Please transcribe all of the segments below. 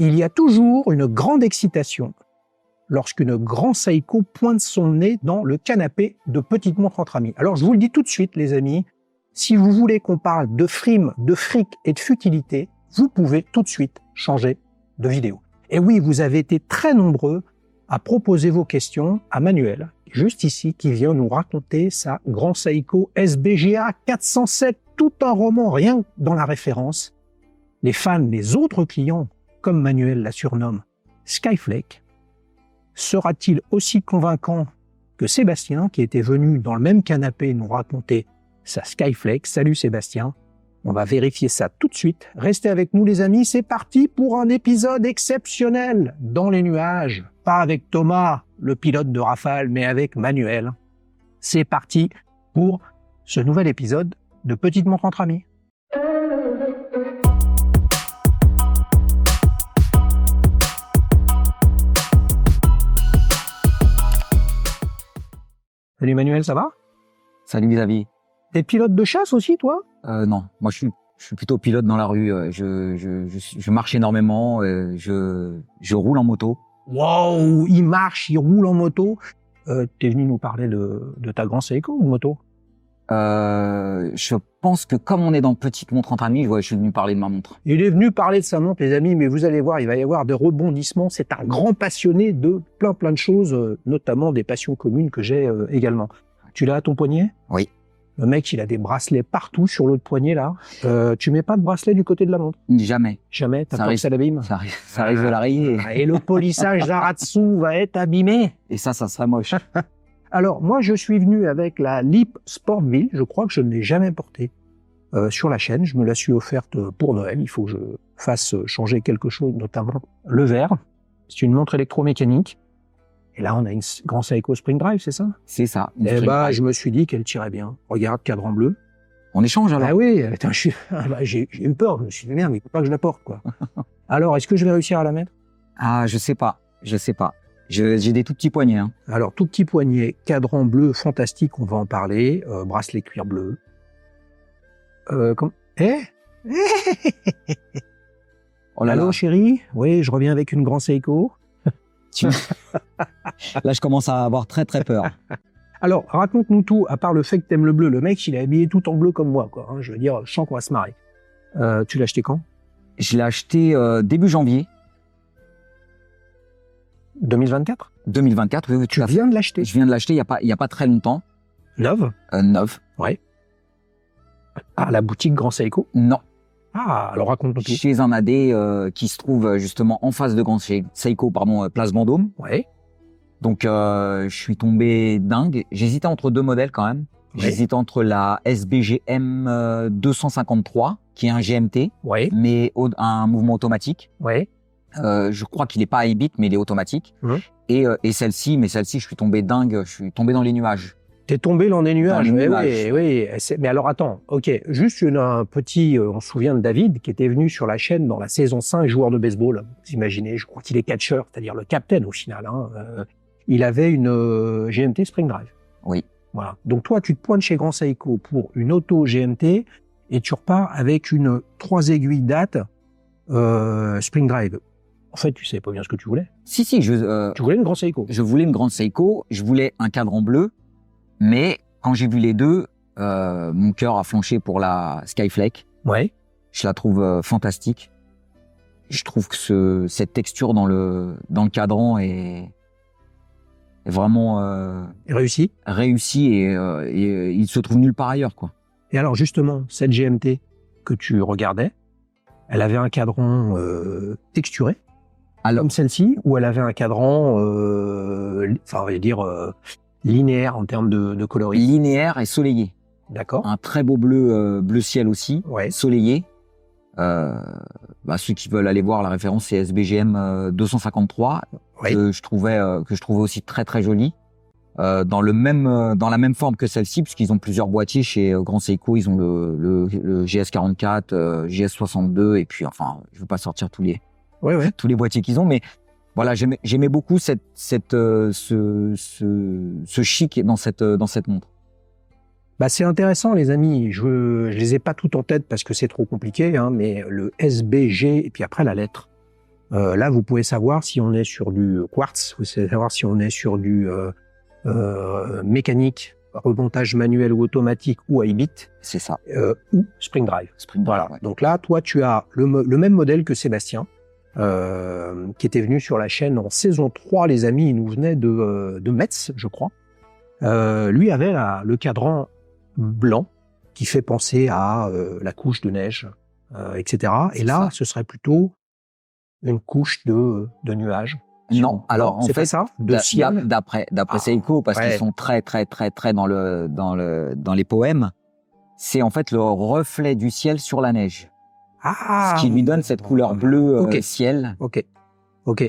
Il y a toujours une grande excitation lorsqu'une grande Seiko pointe son nez dans le canapé de Petite Montre entre amis. Alors je vous le dis tout de suite les amis, si vous voulez qu'on parle de frime, de fric et de futilité, vous pouvez tout de suite changer de vidéo. Et oui, vous avez été très nombreux à proposer vos questions à Manuel, juste ici, qui vient nous raconter sa Grand Seiko SBGA 407, tout un roman, rien que dans la référence. Les fans, les autres clients, comme Manuel la surnomme, Skyflake, sera-t-il aussi convaincant que Sébastien, qui était venu dans le même canapé nous raconter sa Skyflake? Salut Sébastien, on va vérifier ça tout de suite. Restez avec nous les amis, c'est parti pour un épisode exceptionnel dans les nuages. Pas avec Thomas, le pilote de Rafale, mais avec Manuel. C'est parti pour ce nouvel épisode de Petite Montre entre amis. Salut Manuel, ça va? Salut Xavier. T'es pilote de chasse aussi, toi? Non, moi je suis plutôt pilote dans la rue. Je marche énormément. Je roule en moto. Waouh, il marche, il roule en moto. T'es venu nous parler de ta Grand Seiko ou de moto? Je pense que comme on est dans Petite Montre entre amis, je suis venu parler de ma montre. Il est venu parler de sa montre, les amis, mais vous allez voir, il va y avoir des rebondissements. C'est un grand passionné de plein de choses, notamment des passions communes que j'ai également. Tu l'as à ton poignet? Oui. Le mec, il a des bracelets partout sur l'autre poignet, là. Tu mets pas de bracelet du côté de la montre? Jamais. Jamais? T'as peur que ça l'abîme? Ça risque de la rayer. Et le polissage d'Aratsu va être abîmé. Et ça serait moche. Alors, moi, je suis venu avec la Leap Sportville. Je crois que je ne l'ai jamais portée sur la chaîne. Je me la suis offerte pour Noël. Il faut que je fasse changer quelque chose, notamment le verre. C'est une montre électromécanique. Et là, on a une Grand Seiko Spring Drive, c'est ça? C'est ça. Eh bah, je me suis dit qu'elle tirait bien. Regarde, cadran bleu. On échange alors? Ah oui, attends, j'ai eu peur. Je me suis dit, merde, il faut pas que je la porte, quoi. Alors, est-ce que je vais réussir à la mettre? Ah, je sais pas. J'ai des tout petits poignets. Hein. Alors, tout petit poignet, cadran bleu, fantastique, on va en parler. Bracelet cuir bleu. Oh là allô, là. chérie? Oui, je reviens avec une Grand Seiko. Là, je commence à avoir très peur. Alors, raconte-nous tout, à part le fait que t'aimes le bleu. Le mec, il est habillé tout en bleu comme moi, quoi. Hein, je veux dire, je sens qu'on va se marrer. Tu l'as acheté quand? Je l'ai acheté début janvier 2024? 2024. Oui, Tu viens de l'acheter? Je viens de l'acheter il y a pas très longtemps. Neuve? Neuve. Ouais. À la boutique Grand Seiko? Non. Ah, alors raconte-nous tout. Chez un AD qui se trouve justement en face de Grand Seiko, place Vendôme. Ouais. Donc je suis tombé dingue. J'hésitais entre deux modèles quand même. Ouais. J'hésitais entre la SBGM 253 qui est un GMT, Ouais. mais un mouvement automatique. Ouais. Je crois qu'il est pas high bit, mais il est automatique. Et celle-ci, je suis tombé dingue. Je suis tombé dans les nuages. T'es tombé dans les nuages. Dans les nuages. Oui. Mais alors attends, ok, juste un petit, on se souvient de David qui était venu sur la chaîne dans la saison 5, joueur de baseball. Vous imaginez, je crois qu'il est catcheur, c'est-à-dire le capitaine au final. Hein. Il avait une GMT Spring Drive. Oui. Voilà. Donc toi, tu te pointes chez Grand Seiko pour une auto GMT et tu repars avec une 3 aiguilles date Spring Drive. En fait, tu savais pas bien ce que tu voulais. Si, tu voulais une Grand Seiko. Je voulais une grande Seiko. Je voulais un cadran bleu. Mais quand j'ai vu les deux, mon cœur a flanché pour la Skyflake. Ouais. Je la trouve fantastique. Je trouve que cette texture dans le cadran est vraiment réussi et il se trouve nulle part ailleurs, quoi. Et alors justement, cette GMT que tu regardais, elle avait un cadran texturé, comme celle-ci, ou elle avait un cadran, on va dire linéaire en termes de coloris? Linéaire et soleillé. D'accord. Un très beau bleu ciel aussi, ouais. Soleillé. Ceux qui veulent aller voir la référence, c'est SBGM 253, ouais. que je trouvais aussi très joli. Dans la même forme que celle-ci, puisqu'ils ont plusieurs boîtiers chez Grand Seiko. Ils ont le GS44, GS62, et puis enfin, je veux pas sortir tous les boîtiers qu'ils ont, mais voilà, j'aimais beaucoup ce chic dans cette montre. Bah, c'est intéressant, les amis. Je les ai pas toutes en tête parce que c'est trop compliqué, hein, mais le SBG et puis après la lettre Là, vous pouvez savoir si on est sur du quartz, vous pouvez savoir si on est sur du mécanique, remontage manuel ou automatique ou high bit, C'est ça. ou spring drive. Voilà. Ouais. Donc là, toi, tu as le même modèle que Sébastien, qui était venu sur la chaîne en saison 3, les amis. Il nous venait de Metz, je crois. Lui avait le cadran blanc qui fait penser à la couche de neige, etc. Et là, ça. ce serait plutôt une couche de nuages. Non, alors en c'est fait, pas ça, de ciel. d'après Seiko, parce qu'ils sont très dans les poèmes, c'est en fait le reflet du ciel sur la neige, ce qui lui donne cette couleur bleue ciel. Ok.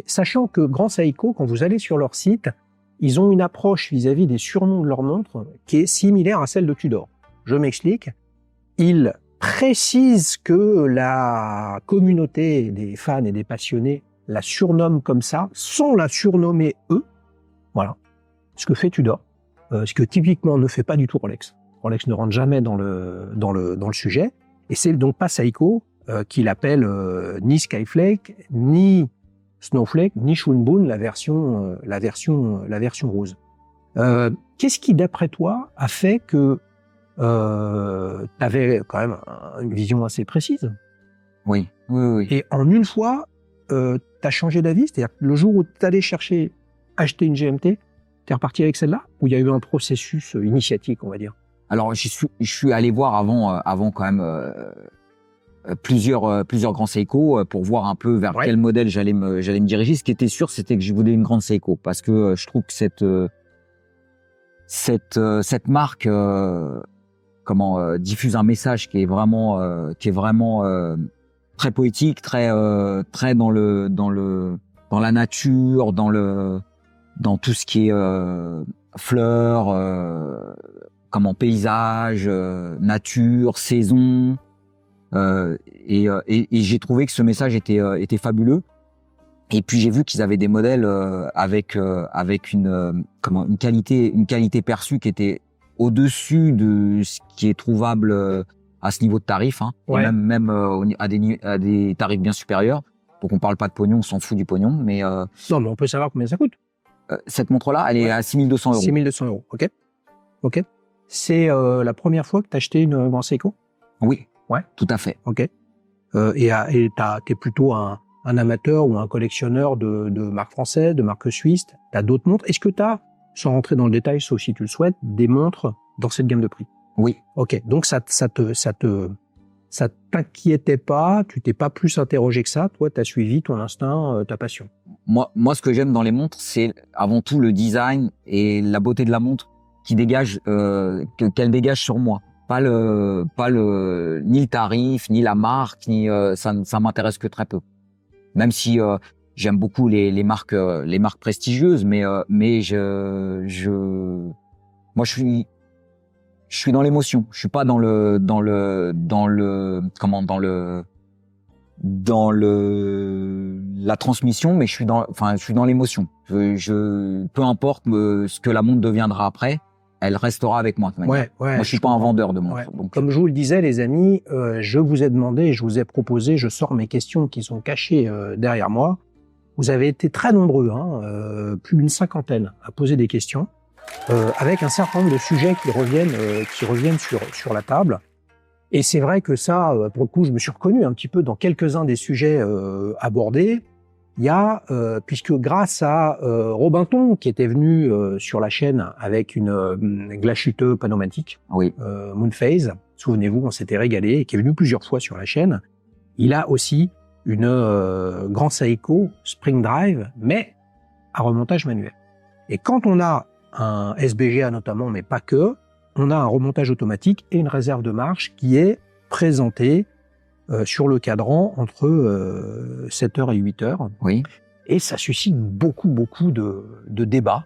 Sachant que Grand Seiko, quand vous allez sur leur site, ils ont une approche vis-à-vis des surnoms de leurs montres qui est similaire à celle de Tudor. Je m'explique. Ils précisent que la communauté des fans et des passionnés la surnomme comme ça, sans la surnommer eux. Voilà. Ce que fait Tudor. Ce que typiquement ne fait pas du tout Rolex. Rolex ne rentre jamais dans le sujet. Et c'est donc pas Seiko qui l'appelle ni Skyflake, ni Snowflake, ni Shunbun, la version rose. Qu'est-ce qui, d'après toi, a fait que tu avais quand même une vision assez précise? Oui. Et en une fois, tu as changé d'avis? C'est-à-dire que le jour où tu allais acheter une GMT, tu es reparti avec celle-là? Ou il y a eu un processus initiatique, on va dire? Alors, je suis allé voir avant quand même plusieurs grands Seiko pour voir un peu vers quel modèle j'allais me diriger. Ce qui était sûr, c'était que je voulais une grande Seiko parce que je trouve que cette marque diffuse un message qui est vraiment très poétique, très dans la nature, dans tout ce qui est fleurs, paysage, nature, saison. Et j'ai trouvé que ce message était fabuleux. Et puis j'ai vu qu'ils avaient des modèles avec une qualité perçue qui était au-dessus de ce qui est trouvable à ce niveau de tarif, hein, et même à des tarifs bien supérieurs. Donc on parle pas de pognon, on s'en fout du pognon, mais non, mais on peut savoir combien ça coûte. Cette montre-là, elle est à 6 200 €. 6 200 €, ok. C'est la première fois que tu as acheté une Grand Seiko? Oui, tout à fait. Ok. Et t'es plutôt un amateur ou un collectionneur de marques françaises, de marques suisses. T'as d'autres montres. Est-ce que t'as, sans rentrer dans le détail, sauf si tu le souhaites, des montres dans cette gamme de prix? Oui. Ok. Donc ça t'inquiétait pas, tu t'es pas plus interrogé que ça. Toi, t'as suivi ton instinct, ta passion. Moi, ce que j'aime dans les montres, c'est avant tout le design et la beauté de la montre qui dégage, qu'elle dégage sur moi. Pas ni le tarif, ni la marque, ni ça m'intéresse que très peu. Même si j'aime beaucoup les marques prestigieuses, mais moi je suis dans l'émotion. Je suis pas dans la transmission, mais je suis dans l'émotion. Peu importe ce que la montre deviendra après, elle restera avec moi. Moi, je suis pas un vendeur de montres. Donc, comme je vous le disais, les amis, je vous ai demandé, je vous ai proposé, je sors mes questions qui sont cachées derrière moi. Vous avez été très nombreux, plus d'une 50aine, à poser des questions, avec un certain nombre de sujets qui reviennent sur la table. Et c'est vrai que ça, pour le coup, je me suis reconnu un petit peu dans quelques-uns des sujets abordés. Il y a, puisque grâce à Robinton, qui était venu sur la chaîne avec une glashütte panomatique, Moonphase, souvenez-vous, on s'était régalé, et qui est venu plusieurs fois sur la chaîne, il a aussi une Grand Seiko Spring Drive, mais à remontage manuel. Et quand on a un SBGA notamment, mais pas que, on a un remontage automatique et une réserve de marche qui est présentée sur le cadran entre 7h et 8h. Oui. Et ça suscite beaucoup de débats,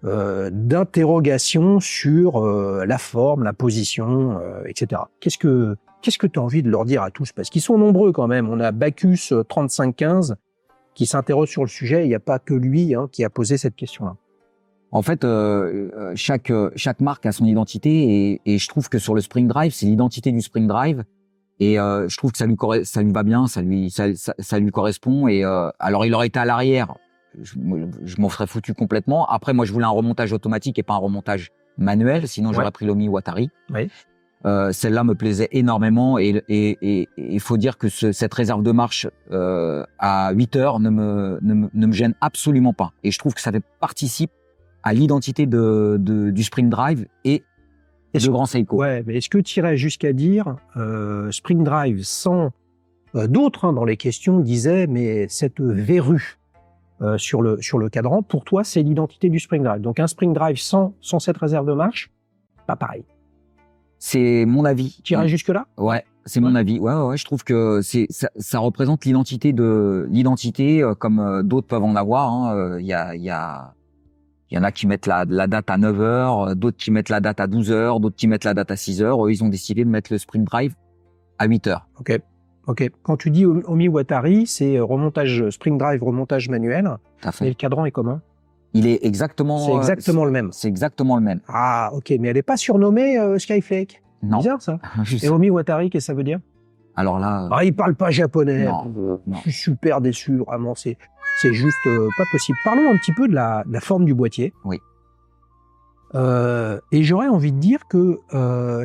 d'interrogations sur la forme, la position, etc. Qu'est-ce que tu as envie de leur dire à tous? Parce qu'ils sont nombreux quand même. On a Bacchus 3515 qui s'interroge sur le sujet. Il n'y a pas que lui qui a posé cette question-là. En fait, chaque marque a son identité et je trouve que sur le Spring Drive, c'est l'identité du Spring Drive Et je trouve que ça lui va bien, ça lui correspond. Et alors il aurait été à l'arrière, je m'en serais foutu complètement. Après, moi, je voulais un remontage automatique et pas un remontage manuel, sinon j'aurais pris l'Omi Watari. Oui. Celle-là me plaisait énormément et il faut dire que cette réserve de marche à 8 heures ne me gêne absolument pas. Et je trouve que ça participe à l'identité du Spring Drive et de Grand Seiko. Ouais, mais est-ce que tu irais jusqu'à dire Spring Drive sans d'autres dans les questions disaient mais cette verrue sur le cadran, pour toi, c'est l'identité du Spring Drive. Donc un Spring Drive sans cette réserve de marche, pas pareil. C'est mon avis. Tu irais jusque-là ? Ouais, c'est mon avis. Ouais, je trouve que ça représente l'identité comme d'autres peuvent en avoir. Il y en a qui mettent la date à 9 heures, d'autres qui mettent la date à 12 heures, d'autres qui mettent la date à 6 heures. Eux, ils ont décidé de mettre le Spring Drive à 8 heures. Ok. Quand tu dis Omi Watari, c'est remontage Spring Drive, remontage manuel. Tout à fait. Et le cadran est comment ? Il est exactement. C'est exactement le même. C'est exactement le même. Ah, ok, mais elle n'est pas surnommée Skyflake. Non. Bizarre ça. Et Omi Watari, qu'est-ce que ça veut dire ? Alors là. Ah, il parle pas japonais. Non. Je suis super déçu, vraiment. C'est juste pas possible. Parlons un petit peu de la forme du boîtier. Oui. Et j'aurais envie de dire que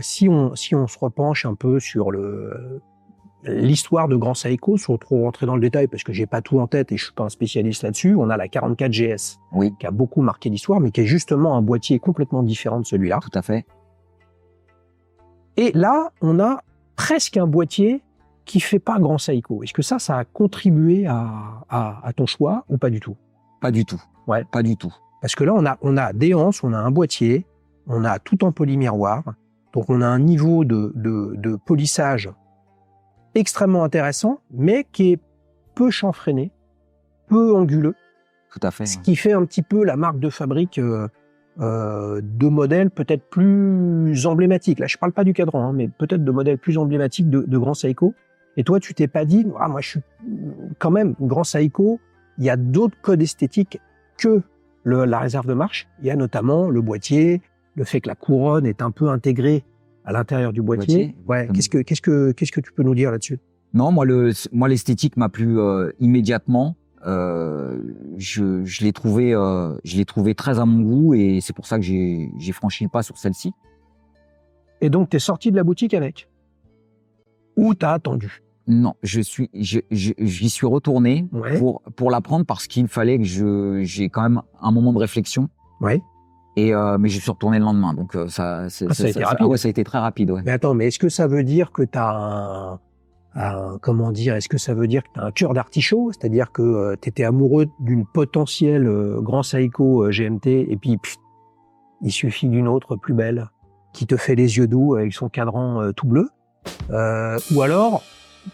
si on se repenche un peu sur l'histoire de Grand Seiko, sans trop rentrer dans le détail parce que j'ai pas tout en tête et je suis pas un spécialiste là-dessus, on a la 44 GS, oui, qui a beaucoup marqué l'histoire, mais qui est justement un boîtier complètement différent de celui-là. Tout à fait. Et là, on a presque un boîtier qui fait pas Grand Seiko. Est-ce que ça a contribué à ton choix ou pas du tout ? Pas du tout. Ouais. Pas du tout. Parce que là, on a des anses, on a un boîtier, on a tout en polymiroir, donc on a un niveau de polissage extrêmement intéressant, mais qui est peu chanfreiné, peu anguleux. Tout à fait. Ce qui fait un petit peu la marque de fabrique de modèles peut-être plus emblématiques. Là, je parle pas du cadran, mais peut-être de modèles plus emblématiques de Grand Seiko. Et toi, tu t'es pas dit, moi, je suis quand même Grand Seiko. Il y a d'autres codes esthétiques que la réserve de marche. Il y a notamment le boîtier, le fait que la couronne est un peu intégrée à l'intérieur du boîtier. Ouais. Qu'est-ce que tu peux nous dire là-dessus ? Non, moi l'esthétique m'a plu immédiatement. Je l'ai trouvé très à mon goût et c'est pour ça que j'ai franchi le pas sur celle-ci. Et donc t'es sorti de la boutique avec ? Ou t'as attendu ? Non, j'y suis retourné pour la prendre parce qu'il fallait que j'ai quand même un moment de réflexion. Ouais. Et mais je suis retourné le lendemain, donc ça a été rapide. Ouais, ça a été très rapide. Ouais. Mais attends, est-ce que ça veut dire que t'as comment dire, est-ce que ça veut dire que t'as un cœur d'artichaut, c'est-à-dire que t'étais amoureux d'une potentielle Grand Seiko GMT et puis il suffit d'une autre plus belle qui te fait les yeux doux avec son cadran tout bleu, ou alors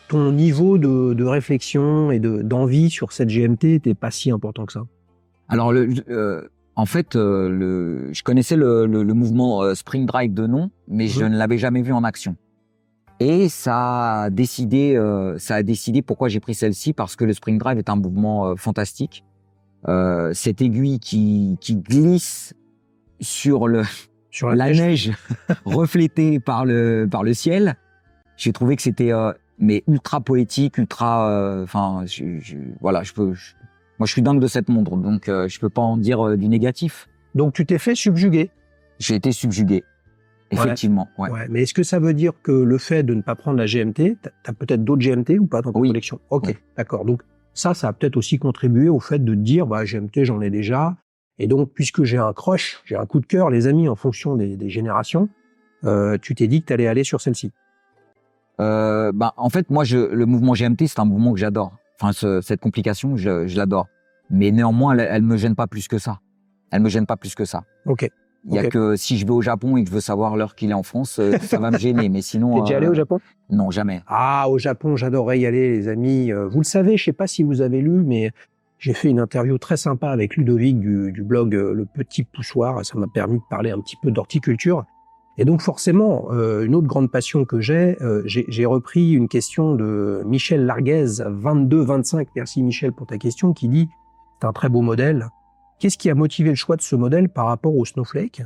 ton niveau de réflexion et d'envie sur cette GMT n'était pas si important que ça? Alors en fait, je connaissais le mouvement Spring Drive de nom, mais je ne l'avais jamais vu en action. Et ça a décidé pourquoi j'ai pris celle-ci, parce que le Spring Drive est un mouvement fantastique. Cette aiguille qui glisse sur la neige reflétée par le ciel. J'ai trouvé que c'était mais ultra poétique, ultra. Moi, je suis dingue de cette montre, donc je peux pas en dire du négatif. Donc tu t'es fait subjuguer. J'ai été subjugué. Effectivement, ouais. Mais est-ce que ça veut dire que le fait de ne pas prendre la GMT, t'as peut-être d'autres GMT ou pas dans ta collection? Ok, d'accord. Donc ça a peut-être aussi contribué au fait de dire, GMT, j'en ai déjà. Et donc, puisque j'ai un crush, j'ai un coup de cœur, les amis, en fonction des générations, tu t'es dit que t'allais aller sur celle-ci. En fait, moi, le mouvement GMT, c'est un mouvement que j'adore. Enfin, cette complication, je l'adore. Mais néanmoins, elle me gêne pas plus que ça. Ok. Il y a que si je vais au Japon et que je veux savoir l'heure qu'il est en France, ça va me gêner. Mais sinon. T'es déjà allé au Japon? Non, jamais. Ah, au Japon, j'adorerais y aller, les amis. Vous le savez, je sais pas si vous avez lu, mais j'ai fait une interview très sympa avec Ludovic du blog Le Petit Poussoir. Ça m'a permis de parler un petit peu d'horticulture. Et donc forcément, une autre grande passion que j'ai repris une question de Michel Larguez, 22-25. Merci Michel pour ta question, qui dit « C'est un très beau modèle. Qu'est-ce qui a motivé le choix de ce modèle par rapport au Snowflake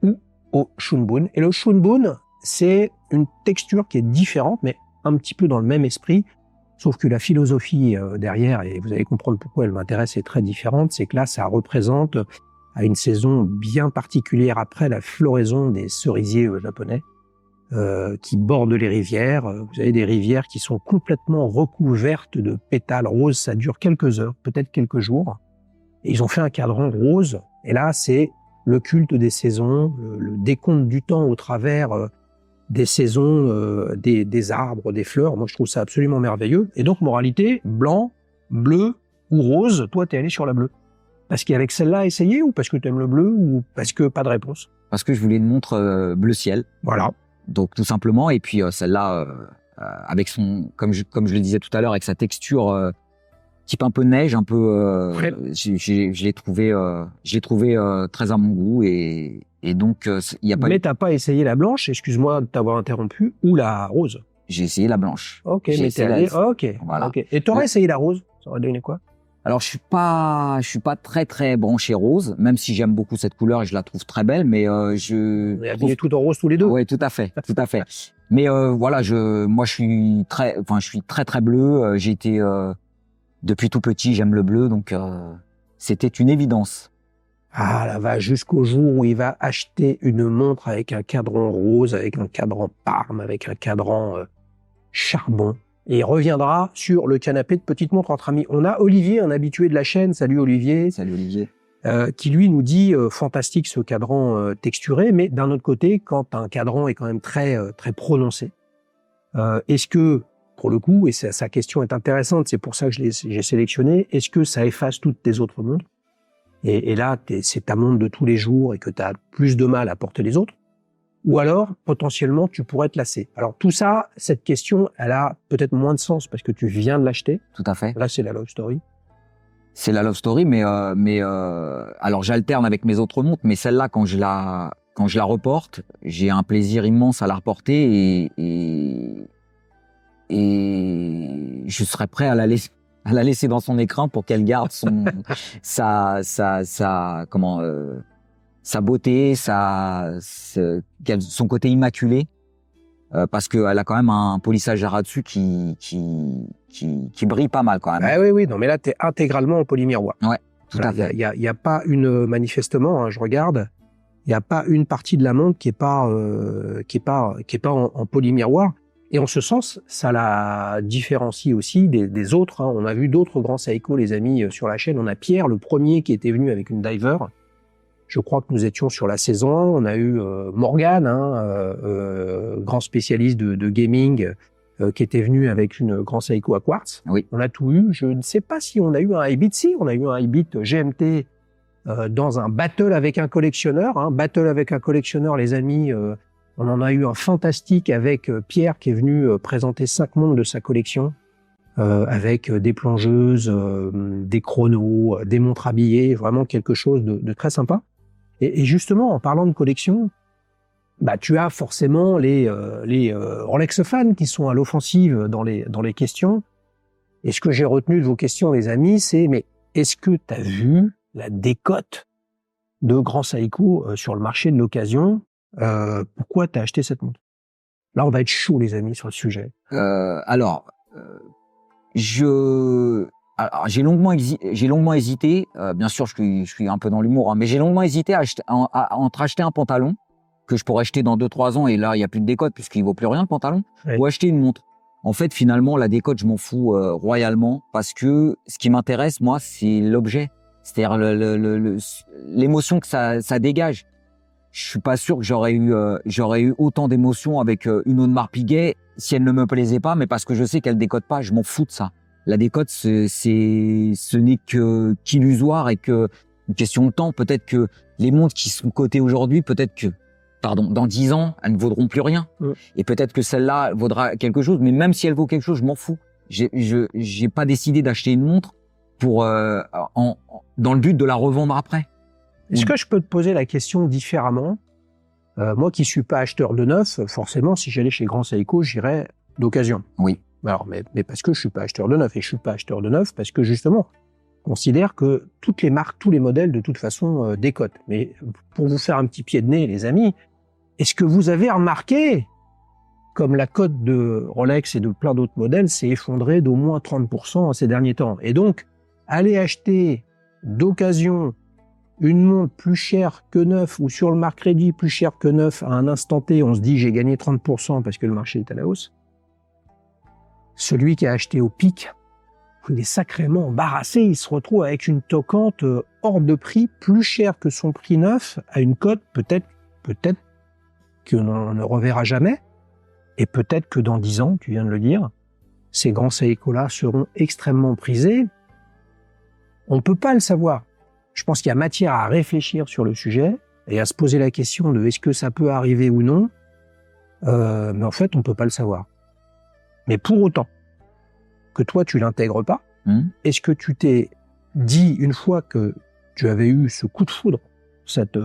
ou au Shunbun ?» Et le Shunbun, c'est une texture qui est différente, mais un petit peu dans le même esprit. Sauf que la philosophie derrière, et vous allez comprendre pourquoi elle m'intéresse, est très différente, c'est que là, ça représente, à une saison bien particulière après la floraison des cerisiers japonais, qui bordent les rivières. Vous avez des rivières qui sont complètement recouvertes de pétales roses. Ça dure quelques heures, peut-être quelques jours. Et ils ont fait un cadran rose. Et là, c'est le culte des saisons, le décompte du temps au travers des saisons, des arbres, des fleurs. Moi, je trouve ça absolument merveilleux. Et donc, moralité, blanc, bleu ou rose, toi, t'es allé sur la bleue. Parce qu'avec celle-là, essayé, ou parce que t'aimes le bleu, ou parce que pas de réponse? Parce que je voulais une montre bleu ciel. Voilà. Donc tout simplement. Et puis celle-là, avec son, comme je le disais tout à l'heure, avec sa texture type un peu neige, un peu, Ouais. je l'ai trouvé très à mon goût. Et donc il y a pas. Mais t'as pas essayé la blanche, excuse-moi de t'avoir interrompu, ou la rose? J'ai essayé la blanche. Ok, J'ai mais t'es essayé allé. la- Ok. Voilà. Ok. Et t'aurais essayé la rose? Ça aurait donné quoi? Alors je suis pas très branché rose, même si j'aime beaucoup cette couleur et je la trouve très belle, mais On je est trouve. habillés tout en rose tous les deux. Ouais, tout à fait, tout à fait. Mais voilà, moi je suis très bleu. J'ai été depuis tout petit, j'aime le bleu, donc c'était une évidence. Ah, là va jusqu'au jour où il va acheter une montre avec un cadran rose, avec un cadran Parme, avec un cadran charbon. Et il reviendra sur le canapé de petite montre entre amis. On a Olivier, un habitué de la chaîne. Salut Olivier. Salut Olivier. Qui lui nous dit fantastique ce cadran texturé, mais d'un autre côté, quand un cadran est quand même très prononcé, est-ce que, pour le coup, et sa question est intéressante, c'est pour ça que j'ai sélectionné, est-ce que ça efface toutes tes autres montres? Et là, c'est ta montre de tous les jours et que tu as plus de mal à porter les autres? Ou alors, potentiellement, tu pourrais te lasser. Alors tout ça, cette question, elle a peut-être moins de sens parce que tu viens de l'acheter. Tout à fait. Là, c'est la love story. C'est la love story, mais alors j'alterne avec mes autres montres, mais celle-là quand je la reporte, j'ai un plaisir immense à la reporter et je serais prêt à la laisser dans son écrin pour qu'elle garde sa beauté, son côté immaculé, parce qu'elle a quand même un polissage Zaratsu qui brille pas mal quand même. Ah oui, non, mais là, tu es intégralement en polymiroir. Ouais, tout à Voilà, fait. il y a pas une, manifestement, hein, je regarde, il y a pas une partie de la montre qui est pas en polymiroir. Et en ce sens, ça la différencie aussi des autres. Hein. On a vu d'autres grands Seiko, les amis, sur la chaîne. On a Pierre, le premier qui était venu avec une diver. Je crois que nous étions sur la saison 1. On a eu Morgan, grand spécialiste de gaming, qui était venu avec une grand Seiko à quartz. Oui. On a tout eu. Je ne sais pas si on a eu un iBit. Si, on a eu un iBit GMT dans un battle avec un collectionneur. Hein. Battle avec un collectionneur, les amis. On en a eu un fantastique avec Pierre qui est venu présenter 5 montres de sa collection. Avec des plongeuses, des chronos, des montres habillées, vraiment quelque chose de très sympa. Et justement, en parlant de collection, bah tu as forcément les Rolex fans qui sont à l'offensive dans les questions. Et ce que j'ai retenu de vos questions, les amis, c'est mais est-ce que tu as vu la décote de Grand Seiko sur le marché de l'occasion? Pourquoi tu as acheté cette montre? Là, on va être chaud, les amis, sur le sujet. J'ai longuement hésité. Bien sûr, je suis un peu dans l'humour, hein, mais j'ai longuement hésité entre acheter un pantalon que je pourrais acheter dans 2-3 ans et là, il y a plus de décote puisqu'il vaut plus rien le pantalon, Oui. ou acheter une montre. En fait, finalement, la décote, je m'en fous royalement parce que ce qui m'intéresse, moi, c'est l'objet, c'est-à-dire l'émotion que ça dégage. Je suis pas sûr que j'aurais eu autant d'émotions avec une Audemars Piguet si elle ne me plaisait pas, mais parce que je sais qu'elle décote pas, je m'en fous de ça. La décote, ce n'est qu'illusoire et que une question de temps. Peut-être que les montres qui sont cotées aujourd'hui, dans 10 ans, elles ne vaudront plus rien. Et peut-être que celle-là vaudra quelque chose, mais même si elle vaut quelque chose, je m'en fous. J'ai pas décidé d'acheter une montre pour dans le but de la revendre après. Est-ce que je peux te poser la question différemment? Moi qui suis pas acheteur de neuf, forcément, si j'allais chez Grand Seiko, j'irais d'occasion. Oui. Alors, mais parce que je suis pas acheteur de neuf, et je suis pas acheteur de neuf parce que justement, je considère que toutes les marques, tous les modèles, de toute façon, décotent. Mais pour vous faire un petit pied de nez, les amis, est-ce que vous avez remarqué comme la cote de Rolex et de plein d'autres modèles s'est effondrée d'au moins 30% ces derniers temps. Et donc, aller acheter d'occasion une montre plus chère que neuf ou sur le marque-crédit plus chère que neuf à un instant T, on se dit j'ai gagné 30% parce que le marché est à la hausse. Celui qui a acheté au pic, il est sacrément embarrassé, il se retrouve avec une toquante hors de prix, plus chère que son prix neuf, à une cote peut-être que l'on ne reverra jamais, et peut-être que dans 10 ans, tu viens de le dire, ces grands Seiko-là seront extrêmement prisés. On ne peut pas le savoir. Je pense qu'il y a matière à réfléchir sur le sujet et à se poser la question de est-ce que ça peut arriver ou non, mais en fait, on ne peut pas le savoir. Mais pour autant que toi, tu l'intègres pas, est-ce que tu t'es dit, une fois que tu avais eu ce coup de foudre, cette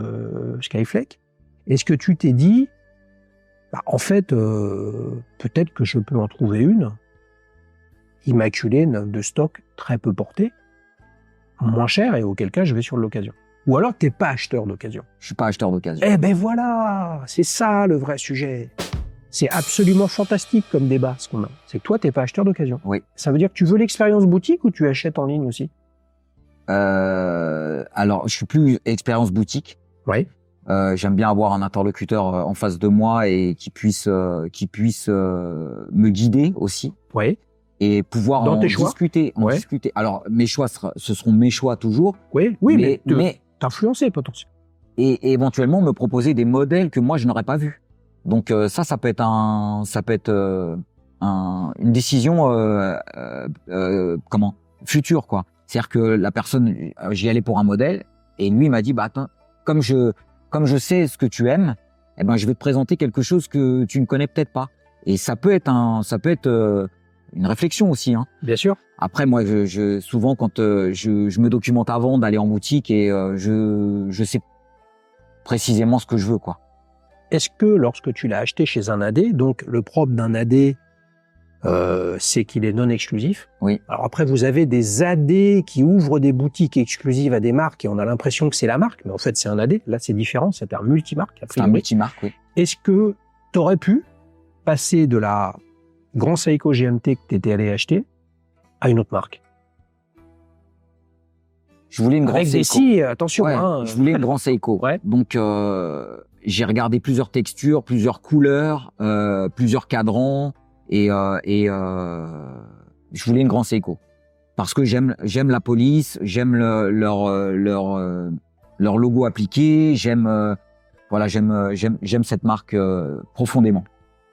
Skyflex, est-ce que tu t'es dit, en fait, peut-être que je peux en trouver une immaculée, neuve de stock, très peu portée, moins cher, et auquel cas je vais sur l'occasion. Ou alors t'es pas acheteur d'occasion. Je suis pas acheteur d'occasion. Eh ben voilà, c'est ça le vrai sujet. C'est absolument fantastique comme débat ce qu'on a. C'est que toi t'es pas acheteur d'occasion. Oui. Ça veut dire que tu veux l'expérience boutique ou tu achètes en ligne aussi? Alors je suis plus expérience boutique. Oui. J'aime bien avoir un interlocuteur en face de moi et qui puisse me guider aussi. Oui. Et pouvoir Dans tes choix. discuter. Alors, mes choix, ce seront mes choix toujours. Oui, mais t'influencer potentiellement. Et éventuellement me proposer des modèles que moi je n'aurais pas vus. Donc ça peut être une décision future quoi. C'est-à-dire que la personne, j'y allais pour un modèle et lui il m'a dit attends, comme je sais ce que tu aimes, eh ben je vais te présenter quelque chose que tu ne connais peut-être pas. Et ça peut être une réflexion aussi, hein. Bien sûr. Après, moi, souvent, quand je me documente avant d'aller en boutique et je sais précisément ce que je veux, quoi. Est-ce que lorsque tu l'as acheté chez un AD, donc le propre d'un AD, c'est qu'il est non exclusif. Oui. Alors après, vous avez des AD qui ouvrent des boutiques exclusives à des marques et on a l'impression que c'est la marque, mais en fait, c'est un AD. Là, c'est différent, c'est un multimarque. C'est un multimarque, oui. Est-ce que tu aurais pu passer de la Grand Seiko GMT que tu étais allé acheter à une autre marque? Je voulais une Grand Seiko. Attention. Ouais, hein. Je voulais une Grand Seiko. Ouais. Donc, j'ai regardé plusieurs textures, plusieurs couleurs, plusieurs cadrans et je voulais une Grand Seiko. Parce que j'aime la police, j'aime leur logo appliqué, j'aime cette marque profondément.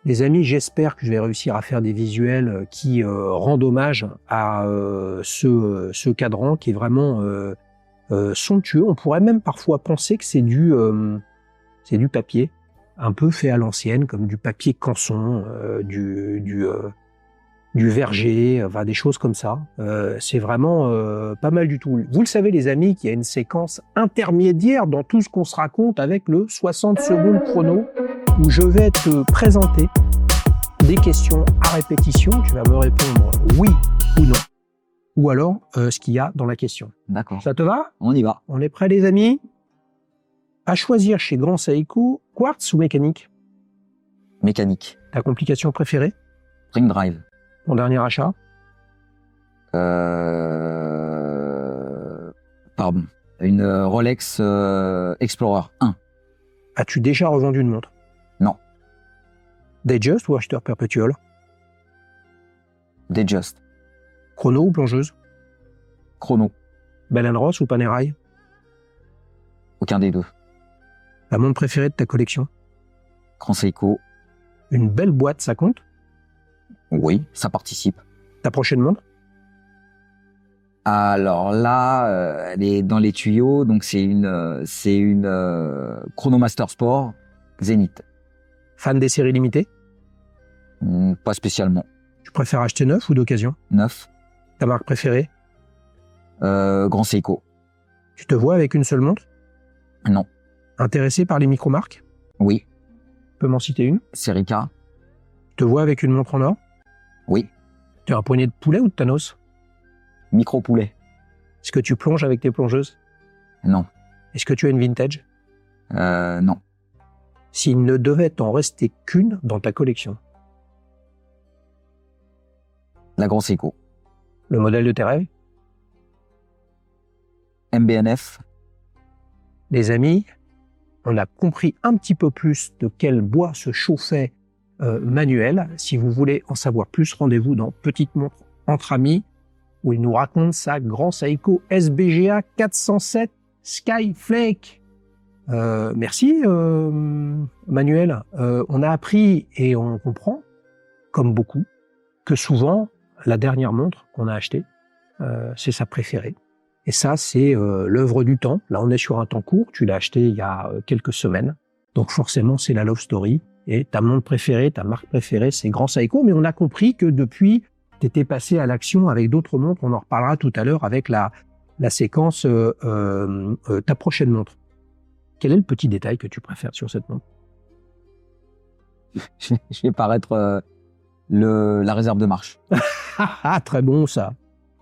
Les amis, j'espère que je vais réussir à faire des visuels qui rendent hommage à ce cadran qui est vraiment somptueux. On pourrait même parfois penser que c'est du papier, un peu fait à l'ancienne, comme du papier canson, du verger, enfin des choses comme ça. C'est vraiment pas mal du tout. Vous le savez les amis, qu'il y a une séquence intermédiaire dans tout ce qu'on se raconte avec le 60 secondes chrono, où je vais te présenter des questions à répétition. Tu vas me répondre oui ou non. Ou alors ce qu'il y a dans la question. D'accord. Ça te va? On y va. On est prêts les amis? À choisir chez Grand Seiko, quartz ou mécanique? Mécanique. Ta complication préférée? Spring Drive. Ton dernier achat? Pardon. Une Rolex Explorer 1. As-tu déjà revendu une montre? Non. Datejust ou acheteur perpétuel? Datejust. Chrono ou plongeuse? Chrono. Bell & Ross ou Panerai? Aucun des deux. La montre préférée de ta collection? Grand Seiko. Une belle boîte, ça compte? Oui, ça participe. Ta prochaine montre? Alors là, elle est dans les tuyaux, donc c'est une Chronomaster Sport Zenith. Fan des séries limitées? Pas spécialement. Tu préfères acheter neuf ou d'occasion? Neuf. Ta marque préférée? Grand Seiko. Tu te vois avec une seule montre? Non. Intéressé par les micro-marques? Oui. Tu peux m'en citer une? Serica. Tu te vois avec une montre en or? Oui. Tu as un poignet de poulet ou de Thanos? Micro poulet. Est-ce que tu plonges avec tes plongeuses? Non. Est-ce que tu as une vintage? Non. S'il ne devait t'en rester qu'une dans ta collection, La Grand Seiko. Le modèle de tes rêves? MB&F. Les amis, on a compris un petit peu plus de quel bois se chauffait Manuel. Si vous voulez en savoir plus, rendez-vous dans Petite Montre entre amis, où il nous raconte sa Grand Seiko SBGA 407 Skyflake. Merci Manuel. On a appris et on comprend, comme beaucoup, que souvent, la dernière montre qu'on a achetée, c'est sa préférée. Et ça, c'est l'œuvre du temps. Là, on est sur un temps court. Tu l'as acheté il y a quelques semaines. Donc forcément, c'est la love story. Et ta montre préférée, ta marque préférée, c'est Grand Seiko. Mais on a compris que depuis, tu étais passé à l'action avec d'autres montres. On en reparlera tout à l'heure avec la séquence ta prochaine montre. Quel est le petit détail que tu préfères sur cette montre? Je vais paraître la réserve de marche. Très bon ça.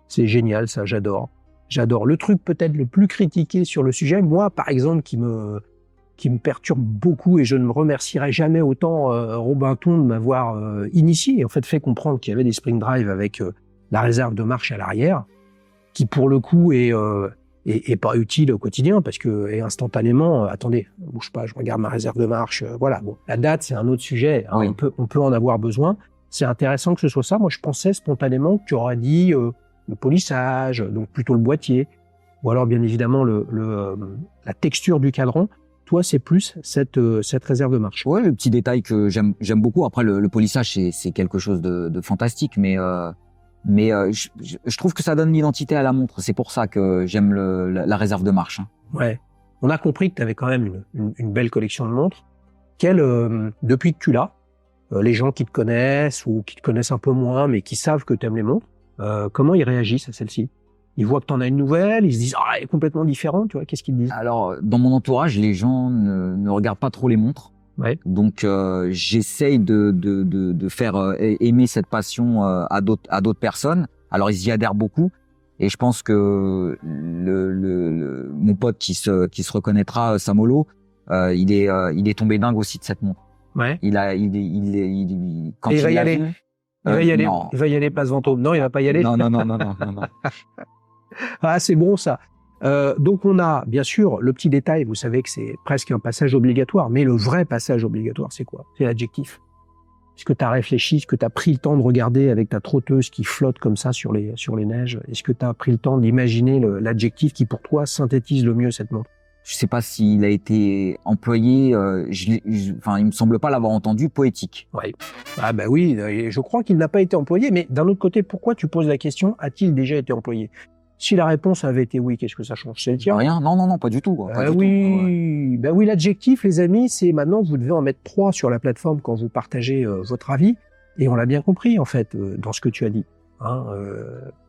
C'est génial ça, j'adore. J'adore. Le truc peut-être le plus critiqué sur le sujet, moi par exemple, qui me perturbe beaucoup, et je ne me remercierai jamais autant Robin Thon de m'avoir initié, en fait comprendre qu'il y avait des spring drive avec la réserve de marche à l'arrière, qui pour le coup est pas utile au quotidien, parce que et instantanément, attendez, bouge pas, je regarde ma réserve de marche, voilà. Bon, la date c'est un autre sujet, hein, Oui. on peut en avoir besoin. C'est intéressant que ce soit ça. Moi je pensais spontanément que tu aurais dit le polissage, donc plutôt le boîtier, ou alors bien évidemment la texture du cadran. Toi, c'est plus cette réserve de marche. Ouais, le petit détail que j'aime beaucoup. Après, le polissage, c'est quelque chose de fantastique, mais je trouve que ça donne l'identité à la montre. C'est pour ça que j'aime la réserve de marche. Hein. Ouais. On a compris que tu avais quand même une belle collection de montres. Depuis que tu l'as, les gens qui te connaissent ou qui te connaissent un peu moins, mais qui savent que tu aimes les montres, comment ils réagissent à celle-ci? Ils voient que tu en as une nouvelle, ils se disent « Ah, elle est complètement différente », tu vois, qu'est-ce qu'ils te disent? Alors, dans mon entourage, les gens ne regardent pas trop les montres. Ouais. Donc, j'essaye de faire aimer cette passion à d'autres personnes. Alors, ils y adhèrent beaucoup. Et je pense que mon pote qui se reconnaîtra, Samolo, il est tombé dingue aussi de cette montre. Ouais. Quand Et il va y aller. Vu, Il va y aller. non. Il va y aller, place Vendôme. Non, il va pas y aller. Non. Ah, c'est bon ça. Donc on a bien sûr le petit détail, vous savez que c'est presque un passage obligatoire, mais le vrai passage obligatoire, c'est quoi? C'est l'adjectif. Est-ce que tu as réfléchi, est-ce que tu as pris le temps de regarder avec ta trotteuse qui flotte comme ça sur les neiges? Est-ce que tu as pris le temps d'imaginer l'adjectif qui pour toi synthétise le mieux cette montre? Je sais pas s'il a été employé, il me semble pas l'avoir entendu, poétique. Ouais. Ah bah oui, je crois qu'il n'a pas été employé, mais d'un autre côté, pourquoi tu poses la question, a-t-il déjà été employé? Si la réponse avait été oui, qu'est-ce que ça change? C'est le tien? Rien, non, pas du tout. Pas du tout. Oui, ben oui, l'adjectif, les amis, c'est maintenant vous devez en mettre 3 sur la plateforme quand vous partagez votre avis, et on l'a bien compris en fait dans ce que tu as dit. Hein,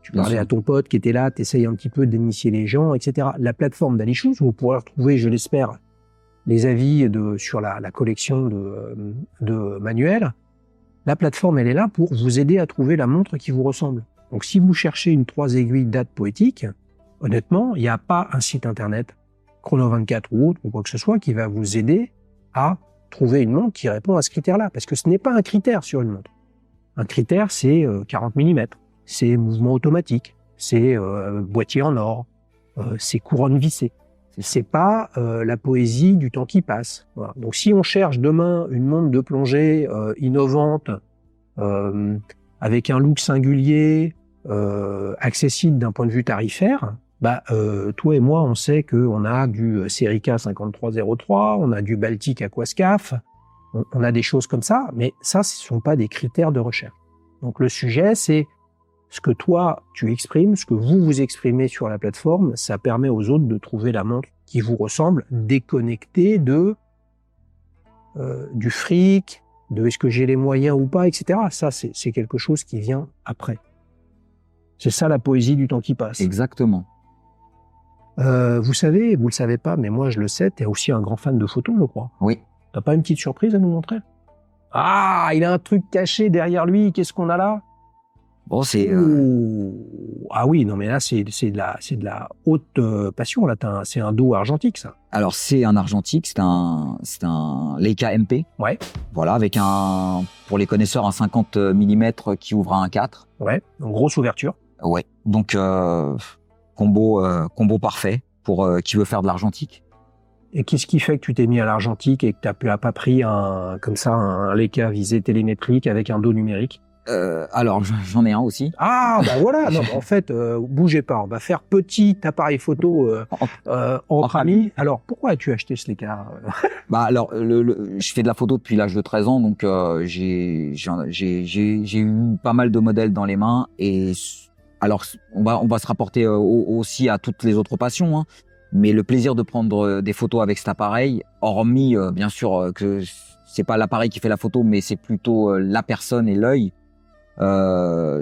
tu parlais à ton pote qui était là, t'essayes un petit peu d'initier les gens, etc. La plateforme d'Alichouz, vous pourrez retrouver, je l'espère, les avis sur la collection de Manuel. La plateforme, elle est là pour vous aider à trouver la montre qui vous ressemble. Donc, si vous cherchez une 3 aiguilles date poétique, honnêtement, il n'y a pas un site internet, Chrono24 ou autre, ou quoi que ce soit, qui va vous aider à trouver une montre qui répond à ce critère-là. Parce que ce n'est pas un critère sur une montre. Un critère, c'est 40 mm, c'est mouvement automatique, c'est boîtier en or, c'est couronne vissée. C'est pas la poésie du temps qui passe. Voilà. Donc, si on cherche demain une montre de plongée innovante, avec un look singulier, accessible d'un point de vue tarifaire, toi et moi, on sait qu'on a du Serica 5303, on a du Baltic Aquascaf, on a des choses comme ça, mais ça, ce ne sont pas des critères de recherche. Donc le sujet, c'est ce que toi, tu exprimes, ce que vous exprimez sur la plateforme, ça permet aux autres de trouver la montre qui vous ressemble, déconnectée du fric, de est-ce que j'ai les moyens ou pas, etc. Ça, c'est quelque chose qui vient après. C'est ça la poésie du temps qui passe. Exactement. Vous savez, vous le savez pas, mais moi je le sais, tu es aussi un grand fan de photos, je crois. Oui. T'as pas une petite surprise à nous montrer? Ah, il a un truc caché derrière lui, qu'est-ce qu'on a là? Bon, c'est Ouh. Ah oui, non mais là c'est de la haute passion là. C'est un dos argentique ça. alors c'est un argentique, c'est un Leica MP. Ouais. Voilà, avec pour les connaisseurs, un 50 mm qui ouvre à 1.4. Ouais. Donc grosse ouverture. Ouais. Donc combo parfait pour qui veut faire de l'argentique. Et qu'est-ce qui fait que tu t'es mis à l'argentique et que t'as pas pris un Leica visé télémétrique avec un dos numérique? Alors j'en ai un aussi. Ah bah voilà. Non, en fait, bougez pas. On va faire petit appareil photo entre amis. Alors pourquoi as-tu acheté ce Leica? Bah alors je fais de la photo depuis l'âge de 13 ans, donc j'ai eu pas mal de modèles dans les mains. Et alors on va se rapporter aussi à toutes les autres passions, hein. Mais le plaisir de prendre des photos avec cet appareil, hormis bien sûr que c'est pas l'appareil qui fait la photo, mais c'est plutôt la personne et l'œil.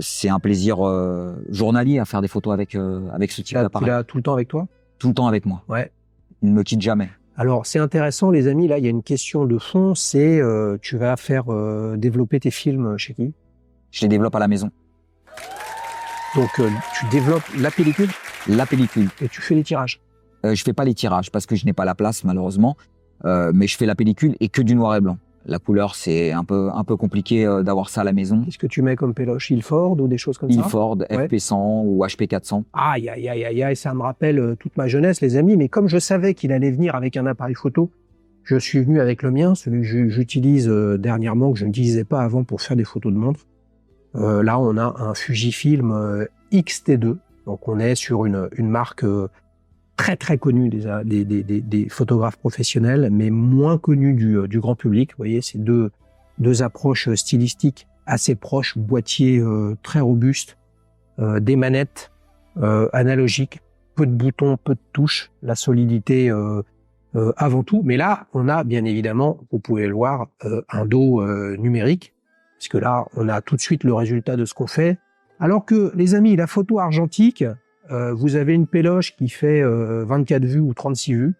C'est un plaisir journalier à faire des photos avec ce type d'appareil. Tu l'as tout le temps avec toi? Tout le temps avec moi. Ouais. Il ne me quitte jamais. Alors c'est intéressant les amis, là il y a une question de fond, c'est tu vas faire développer tes films chez qui? Je les développe à la maison. Donc tu développes la pellicule La pellicule. et tu fais les tirages. Je fais pas les tirages parce que je n'ai pas la place malheureusement, mais je fais la pellicule et que du noir et blanc. La couleur, c'est un peu compliqué d'avoir ça à la maison. Qu'est-ce que tu mets comme péloche? Ilford ou des choses comme ça? Ilford, Ouais. FP100 ou HP400. Aïe, aïe, aïe, aïe, aïe, ça me rappelle toute ma jeunesse, les amis. Mais comme je savais qu'il allait venir avec un appareil photo, je suis venu avec le mien, celui que j'utilise dernièrement, que je n'utilisais pas avant pour faire des photos de montre. Là, on a un Fujifilm XT2. Donc, on est sur une marque très très connue des photographes professionnels, mais moins connue du grand public. Vous voyez, c'est deux approches stylistiques assez proches, boîtier très robuste, des manettes analogiques, peu de boutons, peu de touches, la solidité avant tout. Mais là, on a bien évidemment, vous pouvez le voir, un dos numérique, parce que là, on a tout de suite le résultat de ce qu'on fait. Alors que, les amis, la photo argentique, vous avez une péloche qui fait 24 vues ou 36 vues.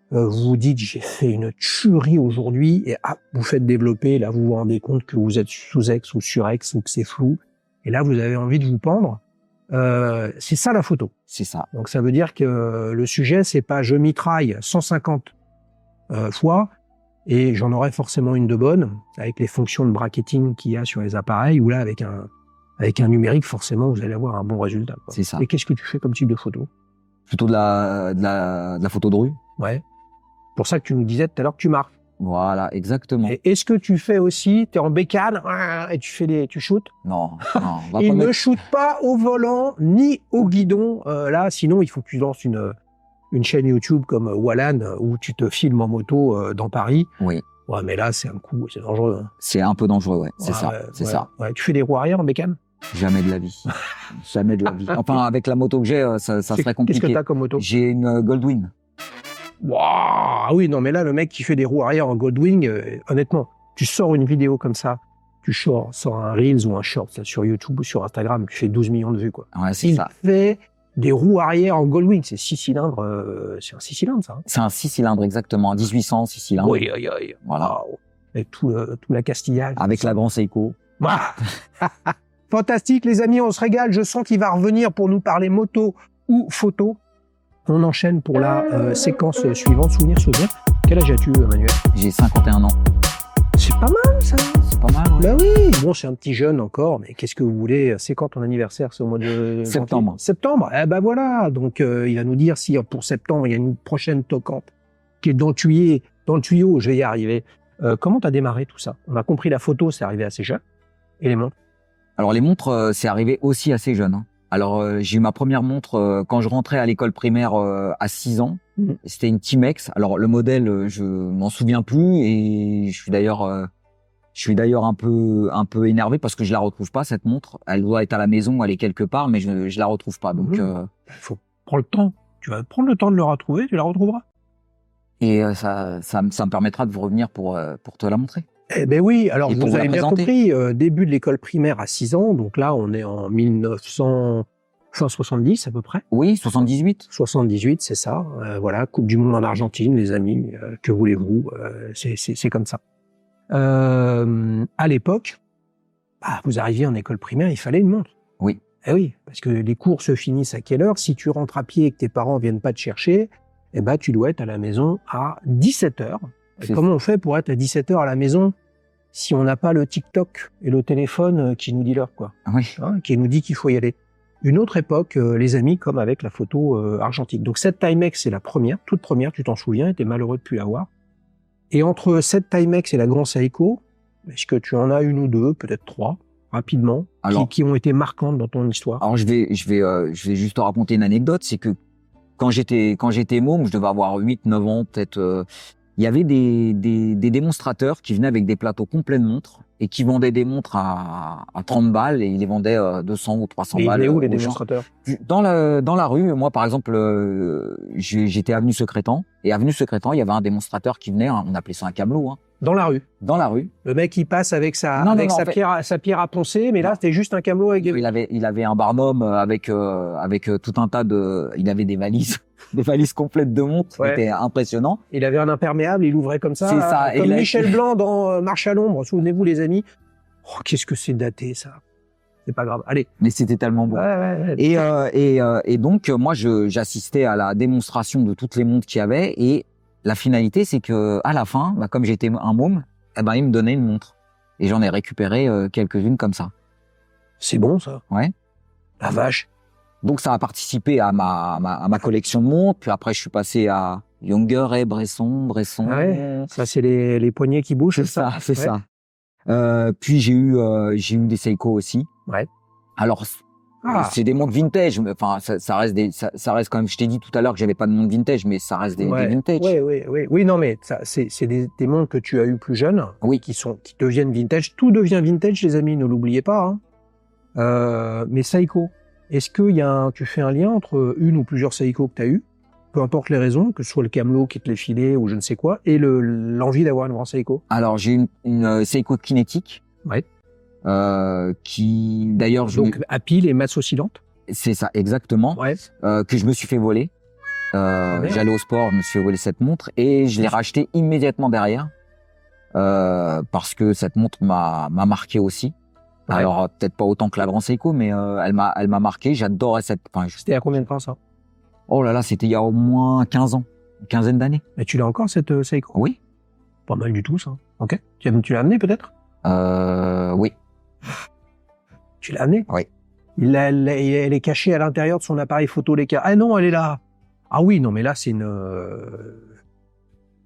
Vous vous dites, j'ai fait une tuerie aujourd'hui, et vous faites développer, là, vous vous rendez compte que vous êtes sous-ex ou sur-ex, ou que c'est flou, et là, vous avez envie de vous pendre. C'est ça la photo. C'est ça. Donc ça veut dire que le sujet, c'est pas je mitraille 150 fois, et j'en aurai forcément une de bonne, avec les fonctions de bracketing qu'il y a sur les appareils, ou là, avec un numérique, forcément, vous allez avoir un bon résultat, quoi. C'est ça. Et qu'est-ce que tu fais comme type de photo? Plutôt de la photo de rue. Ouais. Pour ça que tu nous disais tout à l'heure que tu marques. Voilà, exactement. Et est-ce que tu fais aussi, t'es en bécane, et tu shootes? Non, on va Il pas ne mettre... shoot pas au volant, ni au guidon, là, sinon il faut que tu lances une chaîne YouTube comme Wallan, où tu te filmes en moto dans Paris. Oui. Ouais, mais là, c'est un coup, c'est dangereux, hein. C'est un peu dangereux, ouais. C'est Ouais, ça, c'est ouais, ça. Ouais. Tu fais des roues arrière en bécane? Jamais de la vie. Jamais de la vie. Enfin, avec la moto que j'ai, ça serait compliqué. Qu'est-ce que t'as comme moto? J'ai une Goldwing. Waouh, oui, non, mais là, le mec qui fait des roues arrière en Goldwing, honnêtement, tu sors une vidéo comme ça, tu sors un Reels ou un Short là, sur YouTube ou sur Instagram, tu fais 12 millions de vues, quoi. Ouais, c'est Il ça. fait des roues arrière en Goldwing, c'est 6 cylindres, c'est un 6 cylindres, ça, hein. C'est un 6 cylindres, exactement. Un 1800, 6 cylindres. Oui, oui, oui. Voilà. Waouh. Avec tout la Castillage. Avec la Grand Seiko. Fantastique, les amis, on se régale. Je sens qu'il va revenir pour nous parler moto ou photo. On enchaîne pour la séquence suivante. Souvenir. Quel âge as-tu, Manuel? J'ai 51 ans. C'est pas mal, ça. C'est pas mal, ouais. Ben oui. Bon, c'est un petit jeune encore, mais qu'est-ce que vous voulez? C'est quand ton anniversaire? C'est au mois de Septembre. janvier. Septembre. Eh ben voilà. Donc, il va nous dire si pour septembre, il y a une prochaine toquante qui est dans le tuyau. Je vais y arriver. Comment t'as démarré tout ça? On a compris la photo, c'est arrivé assez jeune. Et les montres? Alors les montres, c'est arrivé aussi assez jeune, hein. Alors j'ai eu ma première montre quand je rentrais à l'école primaire à 6 ans. C'était une Timex. Alors le modèle, je m'en souviens plus et je suis d'ailleurs un peu énervé parce que je la retrouve pas cette montre. Elle doit être à la maison, elle est quelque part, mais je la retrouve pas. Donc faut prendre le temps. Tu vas prendre le temps de le retrouver, tu la retrouveras. Et ça me permettra de vous revenir pour te la montrer. Eh ben oui, alors Et pour vous vous la avez bien présenter. compris, début de l'école primaire à 6 ans, donc là on est en 1970 à peu près. Oui, 78. 78, c'est ça. Voilà, Coupe du Monde en Argentine, les amis, que voulez-vous, c'est comme ça. À l'époque, vous arriviez en école primaire, il fallait une montre. Oui. Eh oui, parce que les cours se finissent à quelle heure? Si tu rentres à pied et que tes parents viennent pas te chercher, eh ben, tu dois être à la maison à 17h. Comment on fait pour être à 17h à la maison si on n'a pas le TikTok et le téléphone qui nous dit l'heure, quoi? Oui. Hein, qui nous dit qu'il faut y aller. Une autre époque, les amis, comme avec la photo argentique. Donc cette Timex, c'est la première, toute première, tu t'en souviens, et t'es malheureux de plus l'avoir. Et entre cette Timex et la Grand Seiko, est-ce que tu en as une ou deux, peut-être trois, rapidement, qui ont été marquantes dans ton histoire? Alors je vais juste te raconter une anecdote, c'est que quand j'étais môme, je devais avoir 8-9 ans peut-être, il y avait des démonstrateurs qui venaient avec des plateaux complets de montres et qui vendaient des montres à 30 balles et ils les vendaient 200 ou 300 balles. Et où les démonstrateurs? Dans la rue, moi par exemple, j'étais avenue Secrétan et avenue Secrétan, il y avait un démonstrateur qui venait, on appelait ça un camelot. Hein. Dans la rue. Dans la rue. Le mec il passe avec sa pierre à poncer, mais là c'était juste un camelot avec. Il avait un barnum avec tout un tas de, il avait des valises. Des valises complètes de montres, c'était impressionnant. Il avait un imperméable, il ouvrait comme ça. C'est ça. Comme Michel Blanc dans Marche à l'ombre, souvenez-vous les amis. Oh, qu'est-ce que c'est daté ça. C'est pas grave, allez. Mais c'était tellement beau. Ouais. Et donc moi j'assistais à la démonstration de toutes les montres qu'il y avait et la finalité c'est que à la fin, comme j'étais un môme, il me donnait une montre et j'en ai récupéré quelques-unes comme ça. C'est bon ça. Ouais. La vache. Donc ça a participé à ma collection de montres. Puis après je suis passé à Younger et Bresson. Ouais. Ça c'est les poignets qui bougent. C'est ça. Puis j'ai eu des Seiko aussi. Ouais. Alors c'est des montres vintage. Enfin ça reste quand même. Je t'ai dit tout à l'heure que j'avais pas de montre vintage, mais ça reste des vintage. Oui. Non mais ça c'est des montres que tu as eu plus jeunes. Oui. Qui deviennent vintage. Tout devient vintage, les amis. Ne l'oubliez pas. Hein. Mais Seiko. Est-ce que tu fais un lien entre une ou plusieurs Seiko que tu as eu, peu importe les raisons, que ce soit le camelot qui te les filait ou je ne sais quoi, et l'envie d'avoir une grande Seiko? Alors j'ai une Seiko kinétique. Ouais. Qui d'ailleurs donc à pile et masse oscillante. C'est ça exactement. Ouais. Que je me suis fait voler. J'allais au sport, je me suis fait voler cette montre et je l'ai rachetée immédiatement derrière parce que cette montre m'a marqué aussi. Ouais. Alors peut-être pas autant que la Grand Seiko, mais elle m'a marqué. J'adorais cette. C'était à combien de temps ça? Oh là là, c'était il y a au moins 15 ans, une quinzaine d'années. Mais tu l'as encore cette Seiko? Oui. Pas mal du tout ça. Ok. Tu l'as amené peut-être? Oui. Tu l'as amené? Oui. Elle est cachée à l'intérieur de son appareil photo Leica. Ah non, elle est là. Ah oui, non mais là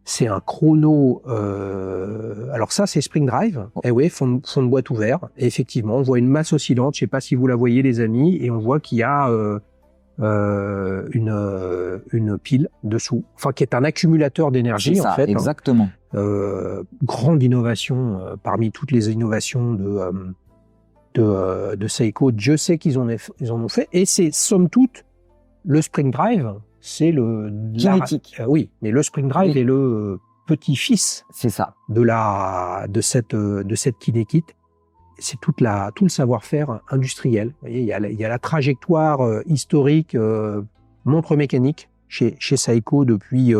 c'est un chrono. Alors ça, c'est Spring Drive. Eh oui, fond de boîte ouvert. Et effectivement, on voit une masse oscillante. Je sais pas si vous la voyez, les amis, et on voit qu'il y a une pile dessous, enfin qui est un accumulateur d'énergie en fait. Exactement. Grande innovation parmi toutes les innovations de Seiko. Dieu sait qu'ils en ont fait. Et c'est somme toute le Spring Drive. C'est le kinétique. Oui, mais le Spring Drive est le petit-fils. C'est ça. De cette kinétique. C'est tout le savoir-faire industriel. Vous voyez, il y a la trajectoire historique montre mécanique chez Seiko depuis